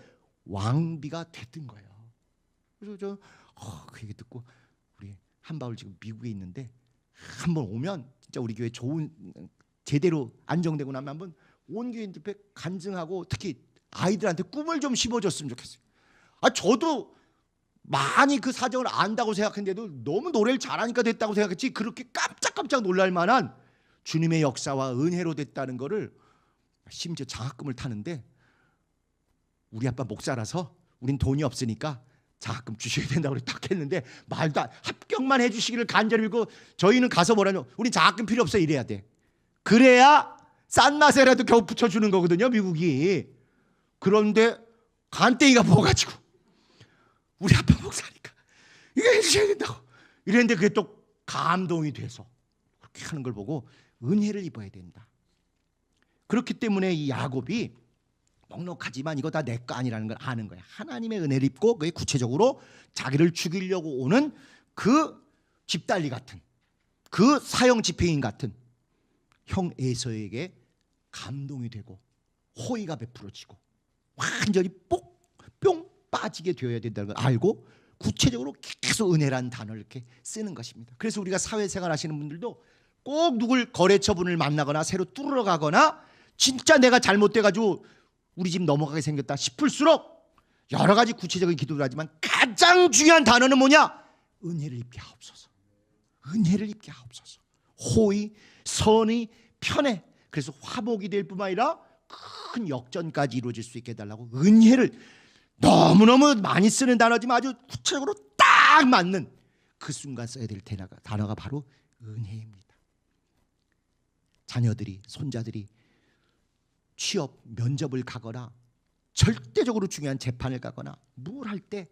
왕비가 됐던 거예요. 그래서 저 그 얘기 듣고 우리 한바울 지금 미국에 있는데 한번 오면 진짜 우리 교회 좋은 제대로 안정되고 나면 한번 온 교인들 앞에 간증하고 특히 아이들한테 꿈을 좀 심어줬으면 좋겠어요. 저도 많이 그 사정을 안다고 생각했는데도 너무 노래를 잘하니까 됐다고 생각했지 그렇게 깜짝깜짝 놀랄 만한 주님의 역사와 은혜로 됐다는 거를 심지어 장학금을 타는데 우리 아빠 목사라서 우린 돈이 없으니까 장학금 주셔야 된다고 딱 했는데 말도 안 합격만 해주시기를 간절히 빌고 저희는 가서 뭐라뇨 우린 장학금 필요 없어 이래야 돼. 그래야 싼 맛에라도 겨우 붙여주는 거거든요 미국이. 그런데 간땡이가 부어가지고 우리 아빠 목사니까 이거 해주셔야 된다고 이랬는데 그게 또 감동이 돼서 그렇게 하는 걸 보고 은혜를 입어야 된다. 그렇기 때문에 이 야곱이 넉넉하지만 이거 다 내 거 아니라는 걸 아는 거야. 하나님의 은혜를 입고 그게 구체적으로 자기를 죽이려고 오는 그 집달리 같은 그 사형 집행인 같은 형 에서에게 감동이 되고 호의가 베풀어지고 완전히 뿅 빠지게 되어야 된다는 걸 알고 구체적으로 계속 은혜라는 단어를 이렇게 쓰는 것입니다. 그래서 우리가 사회생활 하시는 분들도 꼭 누굴 거래처분을 만나거나 새로 뚫으러 가거나 진짜 내가 잘못돼가지고 우리 집 넘어가게 생겼다 싶을수록 여러 가지 구체적인 기도를 하지만 가장 중요한 단어는 뭐냐? 은혜를 입게 하옵소서. 은혜를 입게 하옵소서. 호의, 선의, 편애. 그래서 화목이 될 뿐만 아니라 큰 역전까지 이루어질 수 있게 해달라고 은혜를 너무너무 많이 쓰는 단어지만 아주 구체적으로 딱 맞는 그 순간 써야 될 단어가 바로 은혜입니다. 자녀들이 손자들이 취업 면접을 가거나 절대적으로 중요한 재판을 가거나 뭘 할 때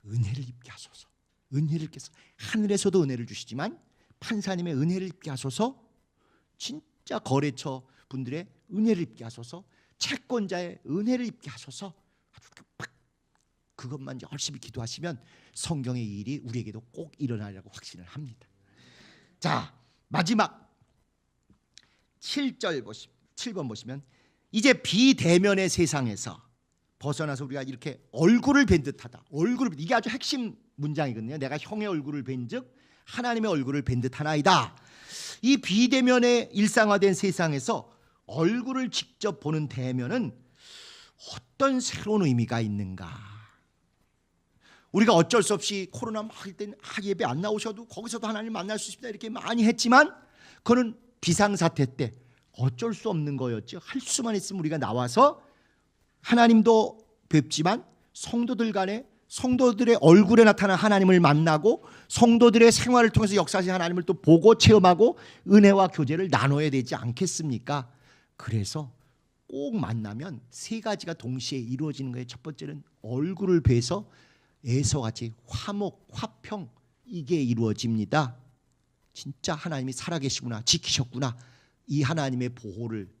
은혜를 입게 하소서. 은혜를 입게서 하늘에서도 은혜를 주시지만 판사님의 은혜를 입게 하소서. 진짜 거래처 분들의 은혜를 입게 하소서. 채권자의 은혜를 입게 하소서. 아주 그것만 열심히 기도하시면 성경의 일이 우리에게도 꼭 일어나리라고 확신을 합니다. 자, 마지막 7번 보시면 이제 비대면의 세상에서 벗어나서 우리가 이렇게 얼굴을 뵌 듯하다. 이게 아주 핵심 문장이거든요. 내가 형의 얼굴을 뵌즉 하나님의 얼굴을 뵌 듯하나이다. 이 비대면의 일상화된 세상에서 얼굴을 직접 보는 대면은 어떤 새로운 의미가 있는가? 우리가 어쩔 수 없이 코로나 막 할 때는 예배 안 나오셔도 거기서도 하나님 만날 수 있습니다 이렇게 많이 했지만 그거는 비상사태 때 어쩔 수 없는 거였죠. 할 수만 있으면 우리가 나와서 하나님도 뵙지만 성도들 간에 성도들의 얼굴에 나타난 하나님을 만나고 성도들의 생활을 통해서 역사하신 하나님을 또 보고 체험하고 은혜와 교제를 나눠야 되지 않겠습니까? 그래서 꼭 만나면 세 가지가 동시에 이루어지는 거예요. 첫 번째는 얼굴을 뵈서 에서같이 화목, 화평 이게 이루어집니다. 진짜 하나님이 살아계시구나, 지키셨구나 이 하나님의 보호를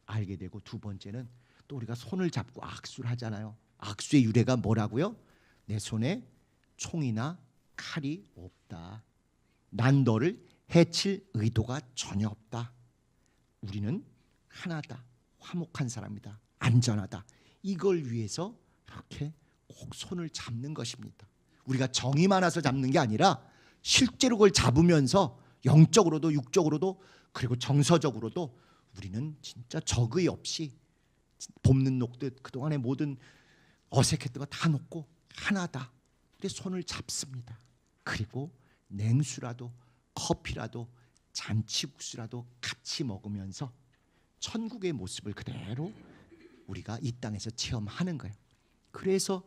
알게 되고, 두 번째는 또 우리가 손을 잡고 악수를 하잖아요. 악수의 유래가 뭐라고요? 내 손에 총이나 칼이 없다. 난 너를 해칠 의도가 전혀 없다. 우리는 하나다. 화목한 사람이다. 안전하다. 이걸 위해서 이렇게 꼭 손을 잡는 것입니다. 우리가 정이 많아서 잡는 게 아니라 실제로 그걸 잡으면서 영적으로도 육적으로도 그리고 정서적으로도 우리는 진짜 적의 없이 봄는 녹듯 그동안의 모든 어색했던 거 다 놓고 하나다. 근데 손을 잡습니다. 그리고 냉수라도 커피라도 잔치국수라도 같이 먹으면서 천국의 모습을 그대로 우리가 이 땅에서 체험하는 거예요. 그래서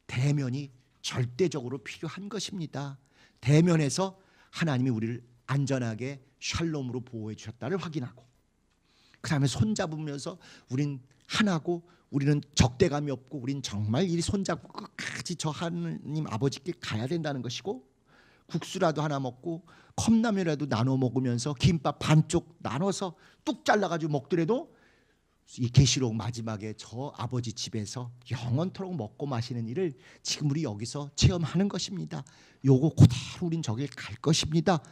대면이 절대적으로 필요한 것입니다. 대면에서 하나님이 우리를 안전하게 샬롬으로 보호해 주셨다를 확인하고, 그 다음에 손잡으면서 우린 하나고, 우리는 적대감이 없고, 우린 정말 이 손잡고 끝까지 저 하나님 아버지께 가야 된다는 것이고, 국수라도 하나 먹고 컵라면이라도 나눠 먹으면서 김밥 반쪽 나눠서 뚝 잘라가지고 먹더라도 이 계시록 마지막에 저 아버지 집에서 영원토록 먹고 마시는 일을 지금 우리 여기서 체험하는 것입니다. 요거 그대로 우린 저길 갈 것입니다.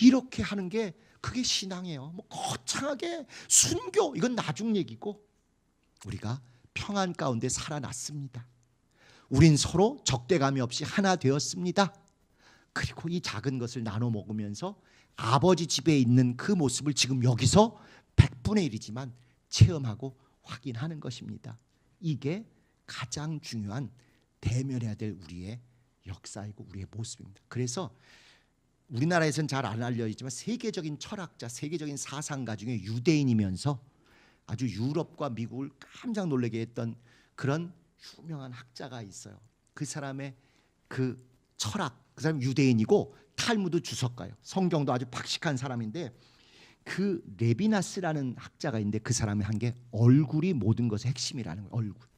이렇게 하는 게 그게 신앙이에요. 뭐 거창하게 순교 이건 나중 얘기고, 우리가 평안 가운데 살아났습니다. 우린 서로 적대감이 없이 하나 되었습니다. 그리고 이 작은 것을 나눠 먹으면서 아버지 집에 있는 그 모습을 지금 여기서 100분의 1이지만 체험하고 확인하는 것입니다. 이게 가장 중요한 대면해야 될 우리의 역사이고 우리의 모습입니다. 그래서 우리나라에서는 잘 안 알려지지만 세계적인 철학자, 세계적인 사상가 중에 유대인이면서 아주 유럽과 미국을 깜짝 놀라게 했던 그런 유명한 학자가 있어요. 그 사람의 그 철학, 그 사람 유대인이고 탈무드 주석가예요. 성경도 아주 박식한 사람인데, 그 레비나스라는 학자가 있는데 그 사람이 한 게 얼굴이 모든 것의 핵심이라는 거예요. 얼굴.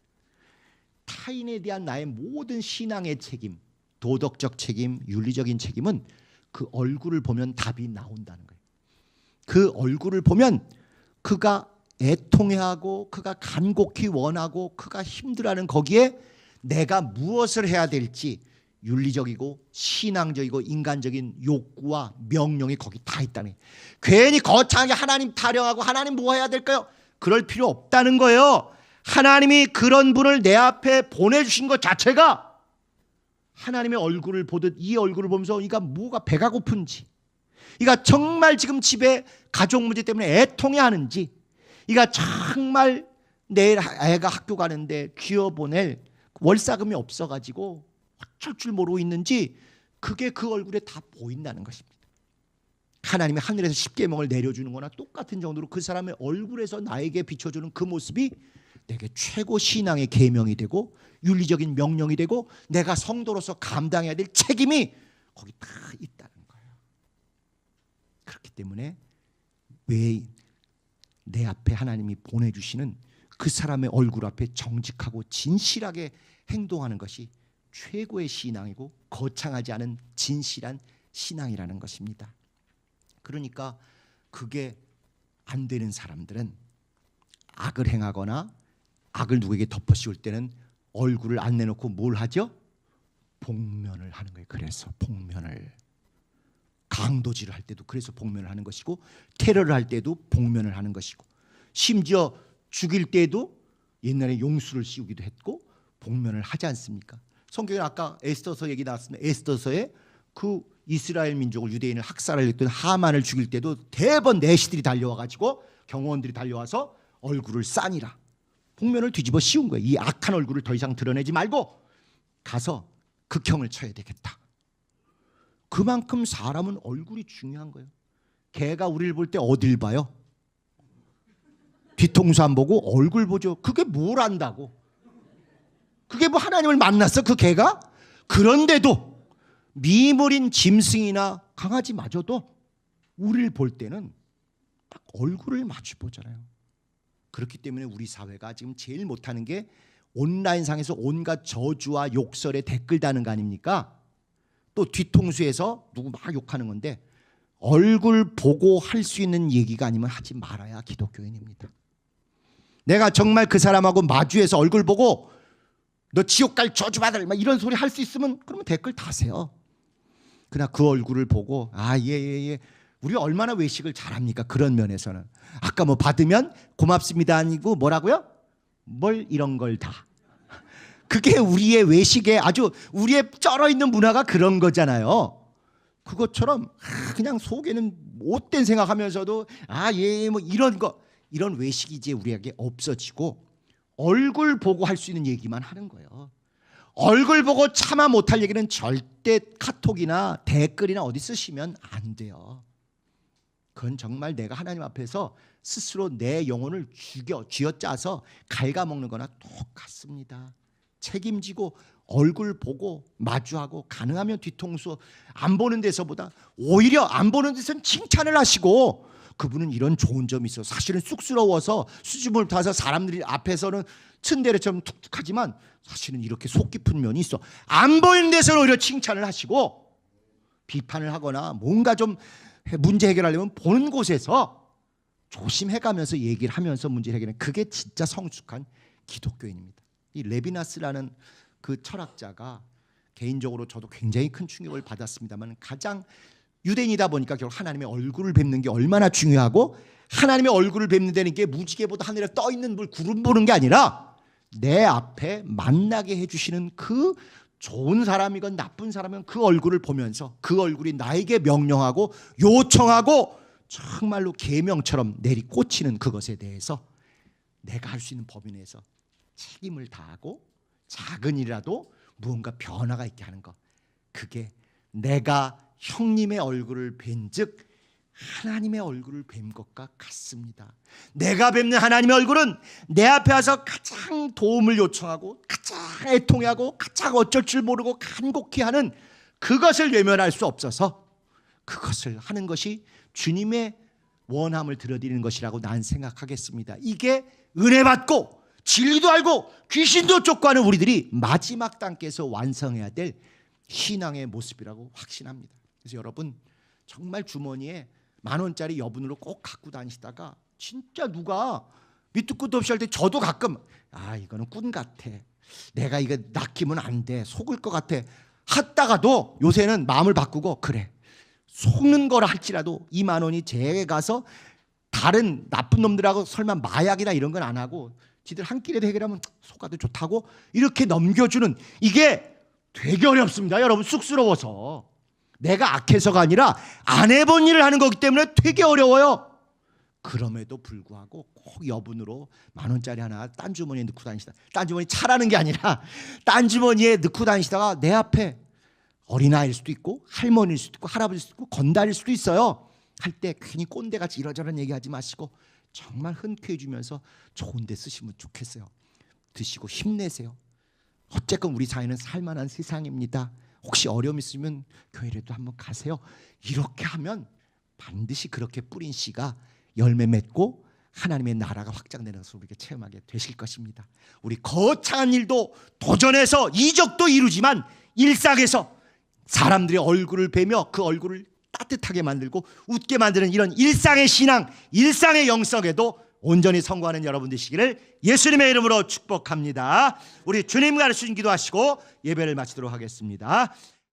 타인에 대한 나의 모든 신앙의 책임, 도덕적 책임, 윤리적인 책임은 그 얼굴을 보면 답이 나온다는 거예요. 그 얼굴을 보면 그가 애통해하고 그가 간곡히 원하고 그가 힘들어하는 거기에 내가 무엇을 해야 될지 윤리적이고 신앙적이고 인간적인 욕구와 명령이 거기 다 있다는 거예요. 괜히 거창하게 하나님 타령하고 하나님 뭐 해야 될까요? 그럴 필요 없다는 거예요. 하나님이 그런 분을 내 앞에 보내주신 것 자체가 하나님의 얼굴을 보듯 이 얼굴을 보면서 이가 뭐가 배가 고픈지, 이가 정말 지금 집에 가족 문제 때문에 애통해하는지, 이가 정말 내일 애가 학교 가는데 쥐어보낼 월사금이 없어가지고 어쩔 줄 모르고 있는지, 그게 그 얼굴에 다 보인다는 것입니다. 하나님이 하늘에서 십계명을 내려주는 거나 똑같은 정도로 그 사람의 얼굴에서 나에게 비춰주는 그 모습이 내게 최고 신앙의 계명이 되고 윤리적인 명령이 되고 내가 성도로서 감당해야 될 책임이 거기 다 있다는 거예요. 그렇기 때문에 왜 내 앞에 하나님이 보내주시는 그 사람의 얼굴 앞에 정직하고 진실하게 행동하는 것이 최고의 신앙이고 거창하지 않은 진실한 신앙이라는 것입니다. 그러니까 그게 안 되는 사람들은 악을 행하거나 악을 누구에게 덮어씌울 때는 얼굴을 안 내놓고 뭘 하죠? 복면을 하는 거예요. 그래서 복면을, 강도질을 할 때도 그래서 복면을 하는 것이고, 테러를 할 때도 복면을 하는 것이고, 심지어 죽일 때도 옛날에 용수를 씌우기도 했고 복면을 하지 않습니까? 성경에 아까 에스더서 얘기 나왔습니다. 에스더서에 그 이스라엘 민족을, 유대인을 학살하려던 하만을 죽일 때도 대번 내시들이 달려와가지고, 경호원들이 달려와서 얼굴을 싸니라 복면을 뒤집어 씌운 거예요. 이 악한 얼굴을 더 이상 드러내지 말고 가서 극형을 쳐야 되겠다. 그만큼 사람은 얼굴이 중요한 거예요. 개가 우리를 볼 때 어딜 봐요? 뒤통수 안 보고 얼굴 보죠. 그게 뭘 안다고? 그게 뭐 하나님을 만났어 그 개가? 그런데도 미물인 짐승이나 강아지마저도 우리를 볼 때는 딱 얼굴을 마주 보잖아요. 그렇기 때문에 우리 사회가 지금 제일 못하는 게 온라인상에서 온갖 저주와 욕설에 댓글 다는 거 아닙니까? 또 뒤통수에서 누구 막 욕하는 건데, 얼굴 보고 할 수 있는 얘기가 아니면 하지 말아야 기독교인입니다. 내가 정말 그 사람하고 마주해서 얼굴 보고 너 지옥 갈 저주받을 막 이런 소리 할 수 있으면 그러면 댓글 다세요. 그러나 그 얼굴을 보고 예. 우리 얼마나 외식을 잘합니까? 그런 면에서는. 아까 뭐 받으면 고맙습니다 아니고 뭐라고요? 뭘 이런 걸 다. 그게 우리의 외식에 아주 우리의 쩔어있는 문화가 그런 거잖아요. 그것처럼 그냥 속에는 못된 생각하면서도 예 뭐 이런 거 이런 외식이 이제 우리에게 없어지고 얼굴 보고 할 수 있는 얘기만 하는 거예요. 얼굴 보고 참아 못할 얘기는 절대 카톡이나 댓글이나 어디 쓰시면 안 돼요. 그건 정말 내가 하나님 앞에서 스스로 내 영혼을 쥐어짜서 갉아먹는 거나 똑같습니다. 책임지고 얼굴 보고 마주하고 가능하면 뒤통수 안 보는 데서보다 오히려 안 보는 데서는 칭찬을 하시고 그분은 이런 좋은 점이 있어. 사실은 쑥스러워서 수줍음을 타서 사람들이 앞에서는 츤데레처럼 툭툭하지만 사실은 이렇게 속 깊은 면이 있어. 안 보이는 데서는 오히려 칭찬을 하시고 비판을 하거나 뭔가 좀 문제 해결하려면 보는 곳에서 조심해가면서 얘기를 하면서 문제 해결하는 그게 진짜 성숙한 기독교인입니다. 이 레비나스라는 그 철학자가 개인적으로 저도 굉장히 큰 충격을 받았습니다만 가장 유대인이다 보니까 결국 하나님의 얼굴을 뵙는 게 얼마나 중요하고 하나님의 얼굴을 뵙는다는 게 무지개보다 하늘에 떠있는 구름 보는 게 아니라 내 앞에 만나게 해주시는 그 좋은 사람이건 나쁜 사람이건 그 얼굴을 보면서 그 얼굴이 나에게 명령하고 요청하고 정말로 계명처럼 내리꽂히는 그것에 대해서 내가 할 수 있는 범위 내에서 책임을 다하고 작은 일이라도 무언가 변화가 있게 하는 것, 그게 내가 형님의 얼굴을 뵌즉 하나님의 얼굴을 뵌 것과 같습니다. 내가 뵙는 하나님의 얼굴은 내 앞에 와서 가장 도움을 요청하고 가장 애통해하고 가장 어쩔 줄 모르고 간곡히 하는 그것을 외면할 수 없어서 그것을 하는 것이 주님의 원함을 드려드리는 것이라고 난 생각하겠습니다. 이게 은혜 받고 진리도 알고 귀신도 쫓고하는 우리들이 마지막 단계에서 완성해야 될 신앙의 모습이라고 확신합니다. 그래서 여러분 정말 주머니에 10,000원짜리 여분으로 꼭 갖고 다니시다가 진짜 누가 밑도 끝도 없이 할 때 저도 가끔 이거는 꾼 같아, 내가 이거 낚이면 안 돼, 속을 것 같아 하다가도 요새는 마음을 바꾸고 그래 속는 거라 할지라도 20,000원이 제게 가서 다른 나쁜 놈들하고 설마 마약이나 이런 건 안 하고 지들 한 끼라도 해결하면 속아도 좋다고 이렇게 넘겨주는 이게 되게 어렵습니다. 여러분 쑥스러워서 내가 악해서가 아니라 안 해본 일을 하는 거기 때문에 되게 어려워요. 그럼에도 불구하고 꼭 여분으로 10,000원짜리 하나 딴 주머니에 넣고 다니시다. 딴 주머니 차라는 게 아니라 딴 주머니에 넣고 다니시다가 내 앞에 어린아이일 수도 있고 할머니일 수도 있고 할아버지일 수도 있고 건달일 수도 있어요. 할 때 괜히 꼰대같이 이러저런 얘기하지 마시고 정말 흔쾌해 주면서 좋은 데 쓰시면 좋겠어요. 드시고 힘내세요. 어쨌건 우리 사회는 살만한 세상입니다. 혹시 어려움 있으면 교회라도 한번 가세요. 이렇게 하면 반드시 그렇게 뿌린 씨가 열매 맺고 하나님의 나라가 확장되는 것을 우리가 체험하게 되실 것입니다. 우리 거창한 일도 도전해서 이적도 이루지만 일상에서 사람들의 얼굴을 뵈며 그 얼굴을 따뜻하게 만들고 웃게 만드는 이런 일상의 신앙, 일상의 영성에도 온전히 성공하는 여러분 되시기를 예수님의 이름으로 축복합니다. 우리 주님 가르치신 기도하시고 예배를 마치도록 하겠습니다.